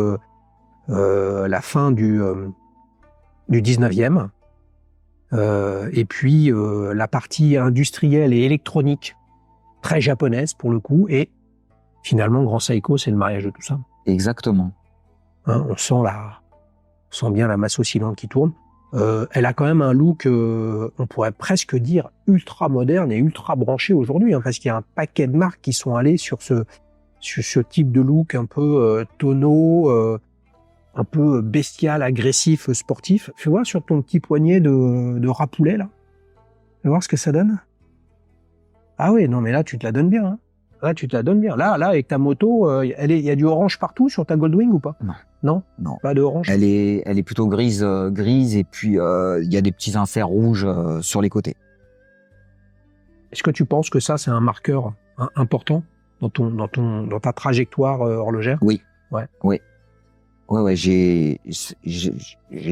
la fin du 19e. Et puis la partie industrielle et électronique très japonaise pour le coup, et finalement Grand Seiko c'est le mariage de tout ça. Exactement. Hein, on sent bien la masse oscillante qui tourne. Elle a quand même un look, on pourrait presque dire ultra moderne et ultra branché aujourd'hui, hein, parce qu'il y a un paquet de marques qui sont allées sur ce type de look un peu tonneau, un peu bestial, agressif, sportif. Fais voir sur ton petit poignet de rapoulet, là. Fais voir ce que ça donne. Ah oui, non, mais là, tu te la donnes bien. Hein. Là, tu te la donnes bien. Là, avec ta moto, il y a du orange partout sur ta Goldwing ou pas? Non. Pas de orange. Elle est plutôt grise, et puis il y a des petits inserts rouges sur les côtés. Est-ce que tu penses que ça, c'est un marqueur important dans ta trajectoire horlogère? Oui. Ouais. Oui. Ouais, j'ai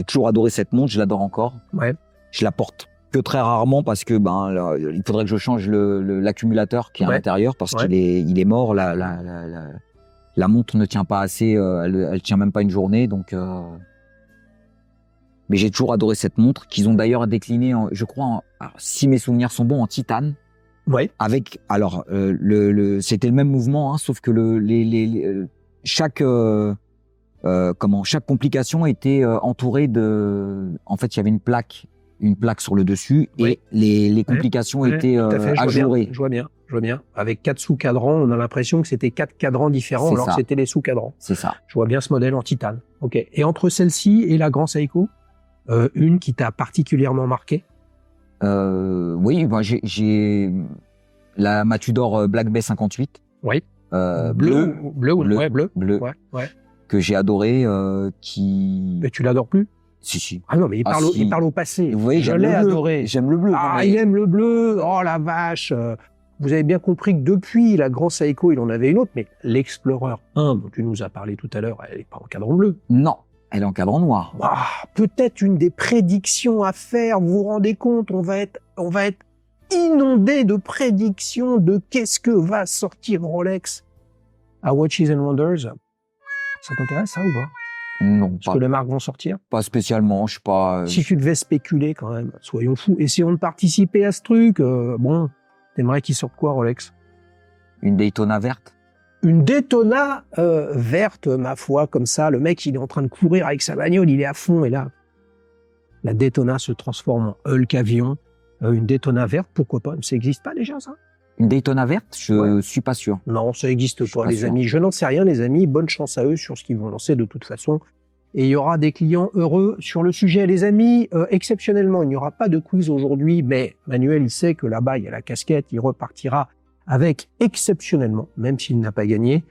toujours adoré cette montre, je l'adore encore. Ouais. Je la porte que très rarement parce que il faudrait que je change l'accumulateur qui est à l'intérieur parce qu'il est mort. La montre ne tient pas assez, elle tient même pas une journée, donc Mais j'ai toujours adoré cette montre, qu'ils ont d'ailleurs déclinée, je crois, alors, si mes souvenirs sont bons, en titane. Ouais. Avec, alors, c'était le même mouvement, hein, sauf que chaque complication était entourée en fait, il y avait une plaque sur le dessus, Oui. et les complications étaient tout à fait, ajourées. Je vois bien. Avec 4 sous-cadrans, on a l'impression que c'était 4 cadrans différents, alors que c'était les sous-cadrans. C'est ça. Je vois bien ce modèle en titane. Ok. Et entre celle-ci et la Grand Seiko, une qui t'a particulièrement marqué? Oui, ben j'ai la Matudor Black Bay 58. Oui. Bleu, bleu. Ouais. Que j'ai adoré, qui. Mais tu l'adores plus? Si. Ah non, mais il parle au passé. Vous voyez, je l'ai adoré. J'aime le bleu. Ah, il aime le bleu. Oh la vache. Vous avez bien compris que depuis la Grand Seiko, il en avait une autre, mais l'Explorer 1 dont tu nous as parlé tout à l'heure, elle est pas en cadran bleu. Non, elle est en cadran noir. Ah, peut-être une des prédictions à faire. Vous vous rendez compte, on va être inondé de prédictions de qu'est-ce que va sortir Rolex à Watches and Wonders. Ça t'intéresse, ça, ou pas? Non, Ce que les marques vont sortir? Pas spécialement, je sais pas. Si tu devais spéculer quand même, soyons fous, essayons de participer à ce truc. Bon, t'aimerais qu'il sorte quoi, Rolex? Une Daytona verte? Une Daytona verte, ma foi, comme ça. Le mec, il est en train de courir avec sa bagnole, il est à fond, et là, la Daytona se transforme en Hulk avion. Une Daytona verte, pourquoi pas? Ça n'existe pas déjà, ça? Une Daytona verte? Je suis pas sûr. Non, ça n'existe pas, les amis. Je n'en sais rien, les amis. Bonne chance à eux sur ce qu'ils vont lancer de toute façon. Et il y aura des clients heureux sur le sujet. Les amis, exceptionnellement, il n'y aura pas de quiz aujourd'hui, mais Manuel, il sait que là-bas, il y a la casquette. Il repartira avec exceptionnellement, même s'il n'a pas gagné,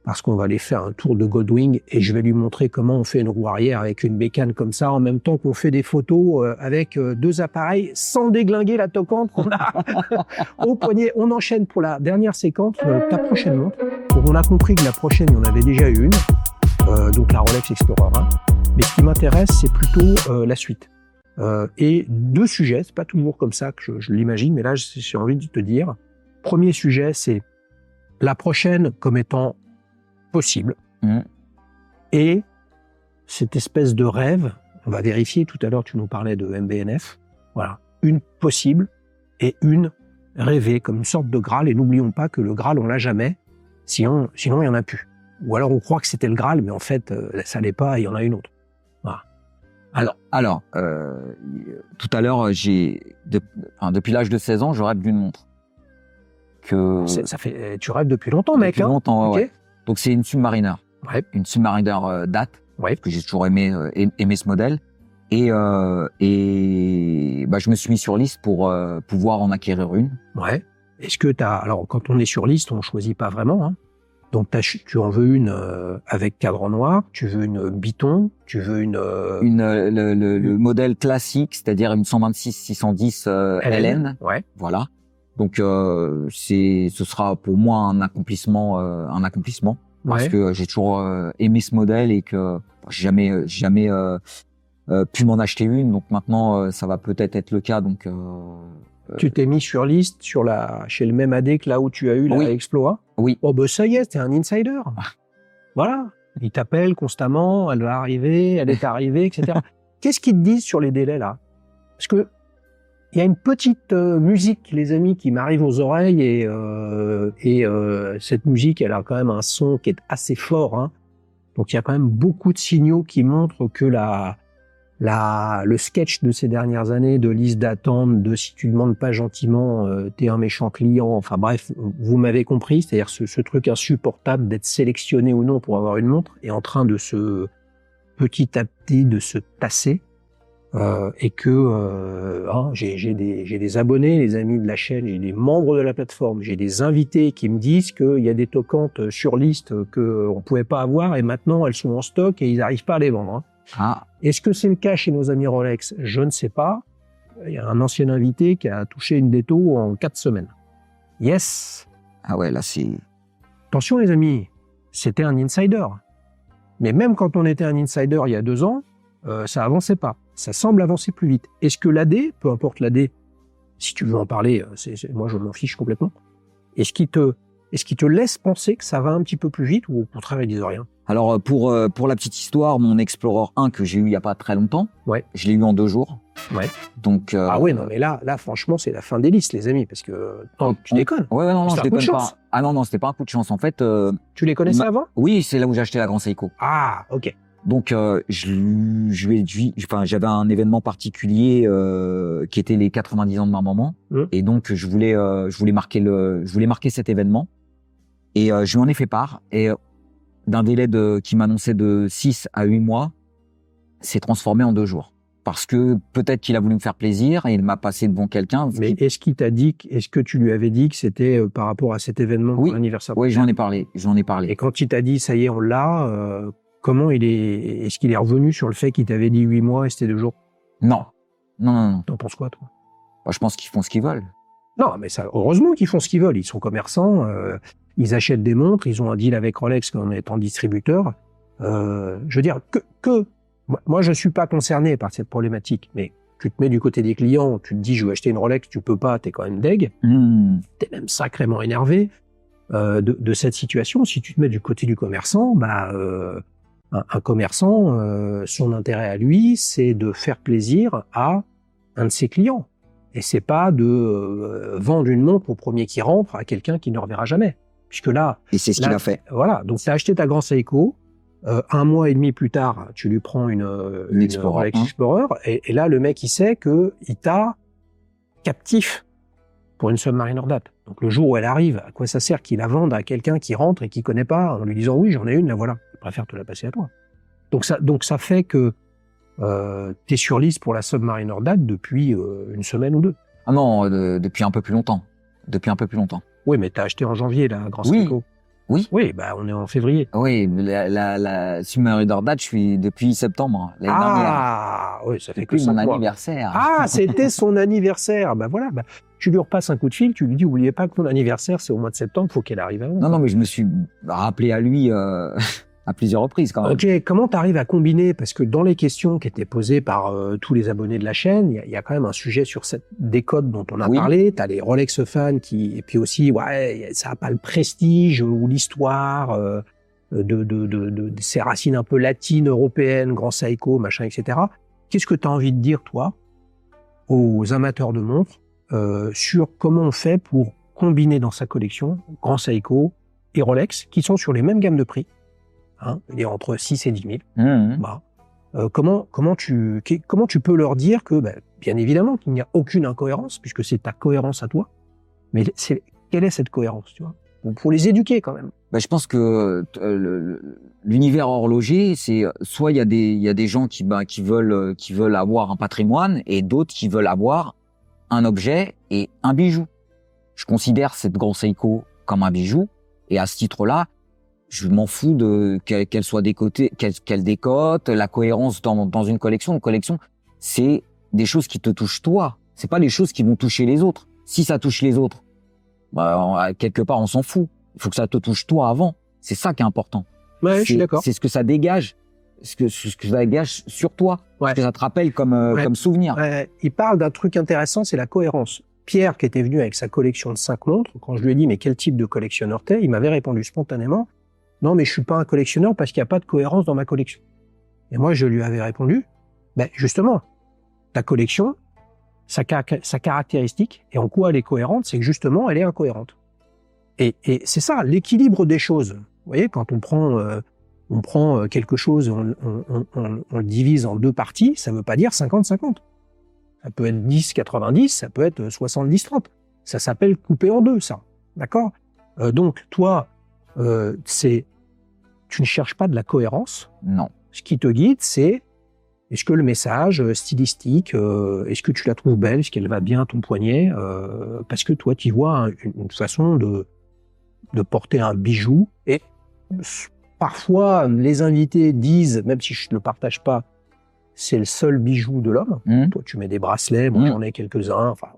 parce qu'on va aller faire un tour de Goldwing et je vais lui montrer comment on fait une roue arrière avec une bécane comme ça, en même temps qu'on fait des photos avec 2 appareils sans déglinguer la toquante qu'on a au poignet. On enchaîne pour la dernière séquence, ta prochaine montre. Donc on a compris que la prochaine, il y en avait déjà une, donc la Rolex Explorer 1. Mais ce qui m'intéresse, c'est plutôt la suite. Et 2 sujets, c'est pas toujours comme ça que je l'imagine, mais là j'ai envie de te dire. Premier sujet, c'est la prochaine comme étant possible. Et cette espèce de rêve, on va vérifier, tout à l'heure tu nous parlais de MBNF, voilà, une possible et une rêvée, comme une sorte de Graal, et n'oublions pas que le Graal on l'a jamais, sinon il y en a plus. Ou alors on croit que c'était le Graal, mais en fait ça l'est pas, et il y en a une autre. Voilà. Alors, tout à l'heure, depuis l'âge de 16 ans, je rêve d'une montre. Tu rêves depuis longtemps, mec. Depuis longtemps, okay. Ouais. Donc c'est une Submariner. Ouais. Une Submariner date. Ouais. Parce que j'ai toujours aimé ce modèle. Et je me suis mis sur liste pour pouvoir en acquérir une. Ouais. Est-ce que alors quand on est sur liste, on choisit pas vraiment, hein. Donc tu en veux une avec cadran noir, tu veux une Biton, tu veux le modèle classique, c'est-à-dire une 126-610 LN. Ouais. Voilà. Donc ce sera pour moi un accomplissement parce que j'ai toujours aimé ce modèle et que j'ai jamais pu m'en acheter une. Donc maintenant ça va peut-être être le cas. Donc tu t'es mis sur liste chez le même AD que là où tu as eu la Exploa? Oui. Oh ça y est, t'es un insider. Voilà. Il t'appelle constamment, elle va arriver, elle est arrivée, etc. Qu'est-ce qu'ils te disent sur les délais là? Parce que il y a une petite musique, les amis, qui m'arrive aux oreilles et cette musique, elle a quand même un son qui est assez fort, hein. Donc il y a quand même beaucoup de signaux qui montrent que le sketch de ces dernières années, de liste d'attente, de si tu demandes pas gentiment, t'es un méchant client, enfin bref, vous m'avez compris, c'est-à-dire ce truc insupportable d'être sélectionné ou non pour avoir une montre est en train de petit à petit de se tasser. Et que j'ai des abonnés, les amis de la chaîne, j'ai des membres de la plateforme, j'ai des invités qui me disent qu'il y a des toquantes sur liste qu'on pouvait pas avoir et maintenant elles sont en stock et ils n'arrivent pas à les vendre, hein. Ah. Est-ce que c'est le cas chez nos amis Rolex? Je ne sais pas. Il y a un ancien invité qui a touché une déto en 4 semaines. Yes. Ah ouais, là c'est... Attention les amis, c'était un insider. Mais même quand on était un insider il y a 2 ans, ça avançait pas. Ça semble avancer plus vite. Est-ce que l'AD, peu importe l'AD, si tu veux en parler, moi je m'en fiche complètement, est-ce qu'il te Est-ce qu'ils te laissent penser que ça va un petit peu plus vite ou au contraire, ils disent rien? Alors, pour la petite histoire, mon Explorer 1 que j'ai eu il y a pas très longtemps, Ouais. je l'ai eu en 2 jours. Ouais. Donc, Ah ouais, non, mais là, franchement, c'est la fin des listes, les amis, parce que non, tu déconnes. Ouais, non, C'est je un coup de déconne pas. chance. Ah non, c'était pas un coup de chance. En fait, Tu les connaissais avant? oui, c'est là où j'ai acheté la Grand Seiko. Ah, ok. Donc, j'avais un événement particulier qui était les 90 ans de ma maman, et donc je voulais marquer cet événement, et je lui en ai fait part, et d'un délai qui m'annonçait de 6 à 8 mois, s'est transformé en 2 jours. Parce que peut-être qu'il a voulu me faire plaisir et il m'a passé devant quelqu'un. Mais est-ce que tu lui avais dit que c'était par rapport à cet événement pour l'anniversaire? Oui, j'en ai parlé. Et quand il t'a dit, ça y est, on l'a, est-ce qu'il est revenu sur le fait qu'il t'avait dit 8 mois et c'était 2 jours? Non. T'en penses quoi, toi? Bah, je pense qu'ils font ce qu'ils veulent. Non, mais ça, heureusement qu'ils font ce qu'ils veulent. Ils sont commerçants, ils achètent des montres, ils ont un deal avec Rolex en étant distributeur. Je veux dire moi, je suis pas concerné par cette problématique, mais tu te mets du côté des clients, tu te dis, je veux acheter une Rolex, tu peux pas, t'es quand même deg. T'es même sacrément énervé de cette situation. Si tu te mets du côté du commerçant, un commerçant, son intérêt à lui, c'est de faire plaisir à un de ses clients. Et c'est pas de vendre une montre au premier qui rentre à quelqu'un qui ne reverra jamais. Puisque là... Et c'est ce qu'il a fait. Voilà. Donc, tu as acheté ta Grand Seiko. 1 mois et demi plus tard, tu lui prends une Rolex Explorer. Et là, le mec, il sait que il t'a captif pour une Submariner date. Donc, le jour où elle arrive, à quoi ça sert qu'il la vende à quelqu'un qui rentre et qui connaît pas en lui disant, oui, j'en ai une, la voilà. Je préfère te la passer à toi. Donc, ça fait que t'es sur liste pour la Submariner date depuis 1 semaine ou 2. Ah non, depuis un peu plus longtemps. Oui, mais t'as acheté en janvier la Grand Seiko. Oui. Oui, on est en février. Oui, la Submariner date, je suis depuis septembre l'année dernière. Ah, oui, ça fait que depuis 5 mon mois. anniversaire. Ah, c'était son anniversaire. Voilà, tu lui repasses un coup de fil, tu lui dis, oubliez pas que ton anniversaire, c'est au mois de septembre, faut qu'elle arrive avant. Non, mais je me suis rappelé à lui à plusieurs reprises quand même. Ok, comment t'arrives à combiner? Parce que dans les questions qui étaient posées par tous les abonnés de la chaîne, il y a quand même un sujet sur cette décote dont on a parlé. T'as les Rolex fans et puis aussi, ça a pas le prestige ou l'histoire de ces racines un peu latines, européennes, Grand Seiko, machin, etc. Qu'est-ce que t'as envie de dire, toi, aux amateurs de montres sur comment on fait pour combiner dans sa collection Grand Seiko et Rolex, qui sont sur les mêmes gammes de prix? Il est entre 6 et 10 000. Comment tu peux leur dire que, bien évidemment, qu'il n'y a aucune incohérence, puisque c'est ta cohérence à toi, mais quelle est cette cohérence, tu vois? Pour les éduquer, quand même. Je pense que l'univers horloger, c'est soit il y a des gens qui veulent avoir un patrimoine et d'autres qui veulent avoir un objet et un bijou. Je considère cette Grand Seiko comme un bijou, et à ce titre-là, je m'en fous qu'elle soit décotée, qu'elle décote, la cohérence dans une collection. Une collection, c'est des choses qui te touchent toi. C'est pas les choses qui vont toucher les autres. Si ça touche les autres, quelque part, on s'en fout. Il faut que ça te touche toi avant. C'est ça qui est important. Ouais, je suis d'accord. C'est ce que ça dégage. Ce que ça dégage sur toi. Ce que ça te rappelle comme souvenir. Il parle d'un truc intéressant, c'est la cohérence. Pierre, qui était venu avec sa collection de 5 montres, quand je lui ai dit, mais quel type de collectionneur t'es, il m'avait répondu spontanément, non, mais je suis pas un collectionneur parce qu'il n'y a pas de cohérence dans ma collection. Et moi, je lui avais répondu, justement, ta collection, sa caractéristique, et en quoi elle est cohérente, c'est que justement, elle est incohérente. Et c'est ça, l'équilibre des choses. Vous voyez, quand on prend quelque chose, on le divise en 2 parties, ça veut pas dire 50-50. Ça peut être 10-90, ça peut être 70-30. Ça s'appelle couper en 2, ça. D'accord? Donc, toi, tu ne cherches pas de la cohérence. Non. Ce qui te guide, c'est est-ce que le message stylistique, est-ce que tu la trouves belle, est-ce qu'elle va bien à ton poignet, parce que toi, tu vois une façon de porter un bijou. Et parfois, les invités disent, même si je ne le partage pas, c'est le seul bijou de l'homme. Toi, tu mets des bracelets, moi j'en ai quelques-uns. Enfin,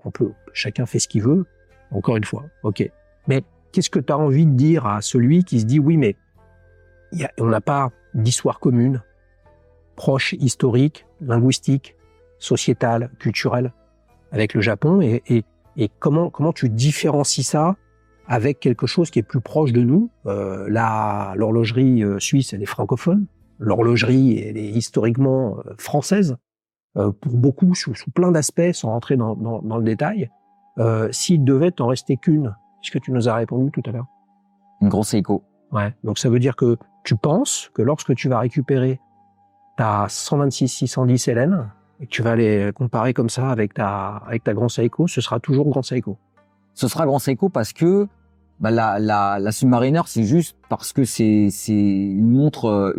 chacun fait ce qu'il veut. Encore une fois, ok. Mais qu'est-ce que tu as envie de dire à celui qui se dit, oui, mais on n'a pas d'histoire commune, proche, historique, linguistique, sociétale, culturelle, avec le Japon, et comment tu différencies ça avec quelque chose qui est plus proche de nous. L'horlogerie suisse, elle est francophone. L'horlogerie, elle est historiquement française, pour beaucoup, sous plein d'aspects, sans rentrer dans le détail. S'il devait t'en rester qu'une, est-ce que tu nous as répondu tout à l'heure? Une grosse Seiko. Ouais. Donc ça veut dire que tu penses que lorsque tu vas récupérer ta 126-610 Hélène, et que tu vas les comparer comme ça avec ta Grand Seiko, ce sera toujours Grand Seiko. Ce sera Grand Seiko parce que la Submariner, c'est juste parce que c'est une montre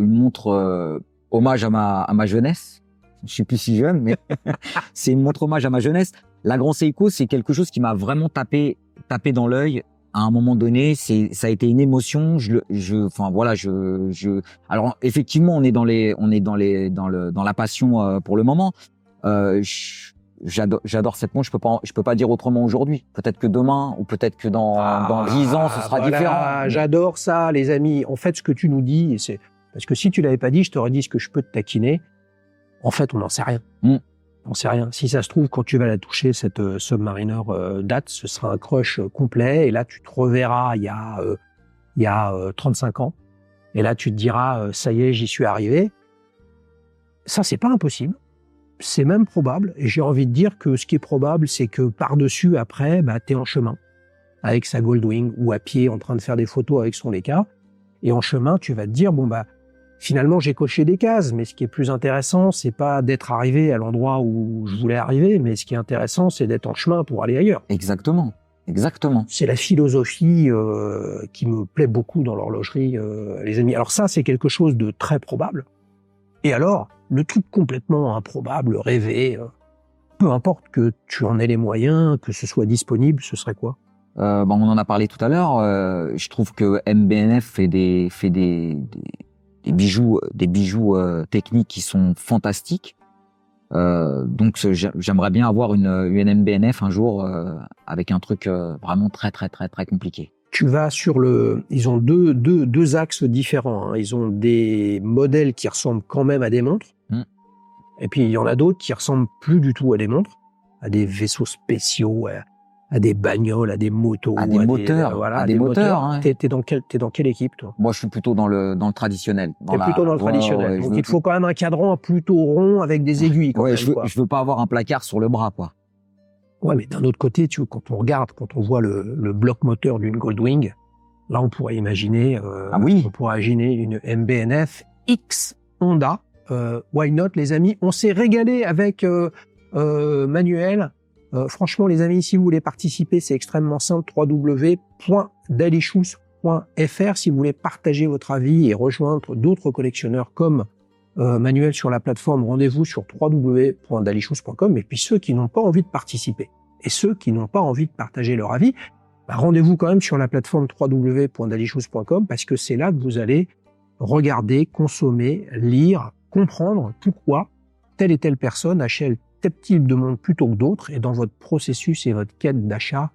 hommage à ma jeunesse. Je suis plus si jeune, mais c'est une montre hommage à ma jeunesse. La Grand Seiko, c'est quelque chose qui m'a vraiment tapé dans l'œil. À un moment donné, ça a été une émotion. Alors effectivement, on est dans la passion pour le moment. J'adore cette montre. Je peux pas dire autrement aujourd'hui. Peut-être que demain, ou peut-être que dans 10 ans, ce sera différent. J'adore ça, les amis. En fait, ce que tu nous dis, c'est parce que si tu l'avais pas dit, je t'aurais dit ce que je peux te taquiner. En fait, on n'en sait rien. On n'en sait rien. Si ça se trouve, quand tu vas la toucher, cette Submariner date, ce sera un crush complet. Et là, tu te reverras il y a 35 ans. Et là, tu te diras, ça y est, j'y suis arrivé. Ça, c'est pas impossible. C'est même probable. Et j'ai envie de dire que ce qui est probable, c'est que par-dessus, après, t'es en chemin avec sa Goldwing ou à pied en train de faire des photos avec son Leica. Et en chemin, tu vas te dire, finalement, j'ai coché des cases, mais ce qui est plus intéressant, c'est pas d'être arrivé à l'endroit où je voulais arriver, mais ce qui est intéressant, c'est d'être en chemin pour aller ailleurs. Exactement. C'est la philosophie qui me plaît beaucoup dans l'horlogerie, les amis. Alors ça, c'est quelque chose de très probable. Et alors, le truc complètement improbable, rêvé, peu importe que tu en aies les moyens, que ce soit disponible, ce serait quoi? On en a parlé tout à l'heure. Je trouve que MBNF fait des bijoux techniques qui sont fantastiques. Donc j'aimerais bien avoir une MBNF un jour avec un truc vraiment très très très très compliqué. Tu vas ils ont deux axes différents, hein. Ils ont des modèles qui ressemblent quand même à des montres. Et puis il y en a d'autres qui ressemblent plus du tout à des montres, à des vaisseaux spéciaux, à des bagnoles, à des motos, à des moteurs. Hein. T'es dans quelle équipe, toi? Moi, je suis plutôt dans le traditionnel. T'es plutôt dans le traditionnel. Donc il te faut quand même un cadran plutôt rond avec des aiguilles. Je veux pas avoir un placard sur le bras, quoi. Ouais, mais d'un autre côté, quand on voit le bloc moteur d'une Goldwing, là, on pourrait imaginer, une MBNF X Honda. Why not, les amis? On s'est régalé avec Manuel. Franchement, les amis, si vous voulez participer, c'est extrêmement simple. www.dalichous.fr. Si vous voulez partager votre avis et rejoindre d'autres collectionneurs comme Manuel sur la plateforme, rendez-vous sur www.dalichous.com. Et puis ceux qui n'ont pas envie de participer et ceux qui n'ont pas envie de partager leur avis, rendez-vous quand même sur la plateforme www.dalichous.com parce que c'est là que vous allez regarder, consommer, lire, comprendre pourquoi telle et telle personne achète tel type de montre plutôt que d'autres, et dans votre processus et votre quête d'achat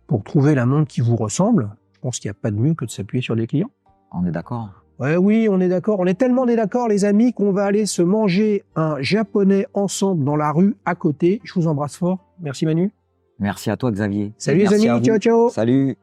pour trouver la montre qui vous ressemble, je pense qu'il n'y a pas de mieux que de s'appuyer sur des clients. On est d'accord. Ouais, oui, on est d'accord. On est tellement d'accord, les amis, qu'on va aller se manger un japonais ensemble dans la rue à côté. Je vous embrasse fort. Merci Manu. Merci à toi, Xavier. Salut les amis, ciao ciao. Salut.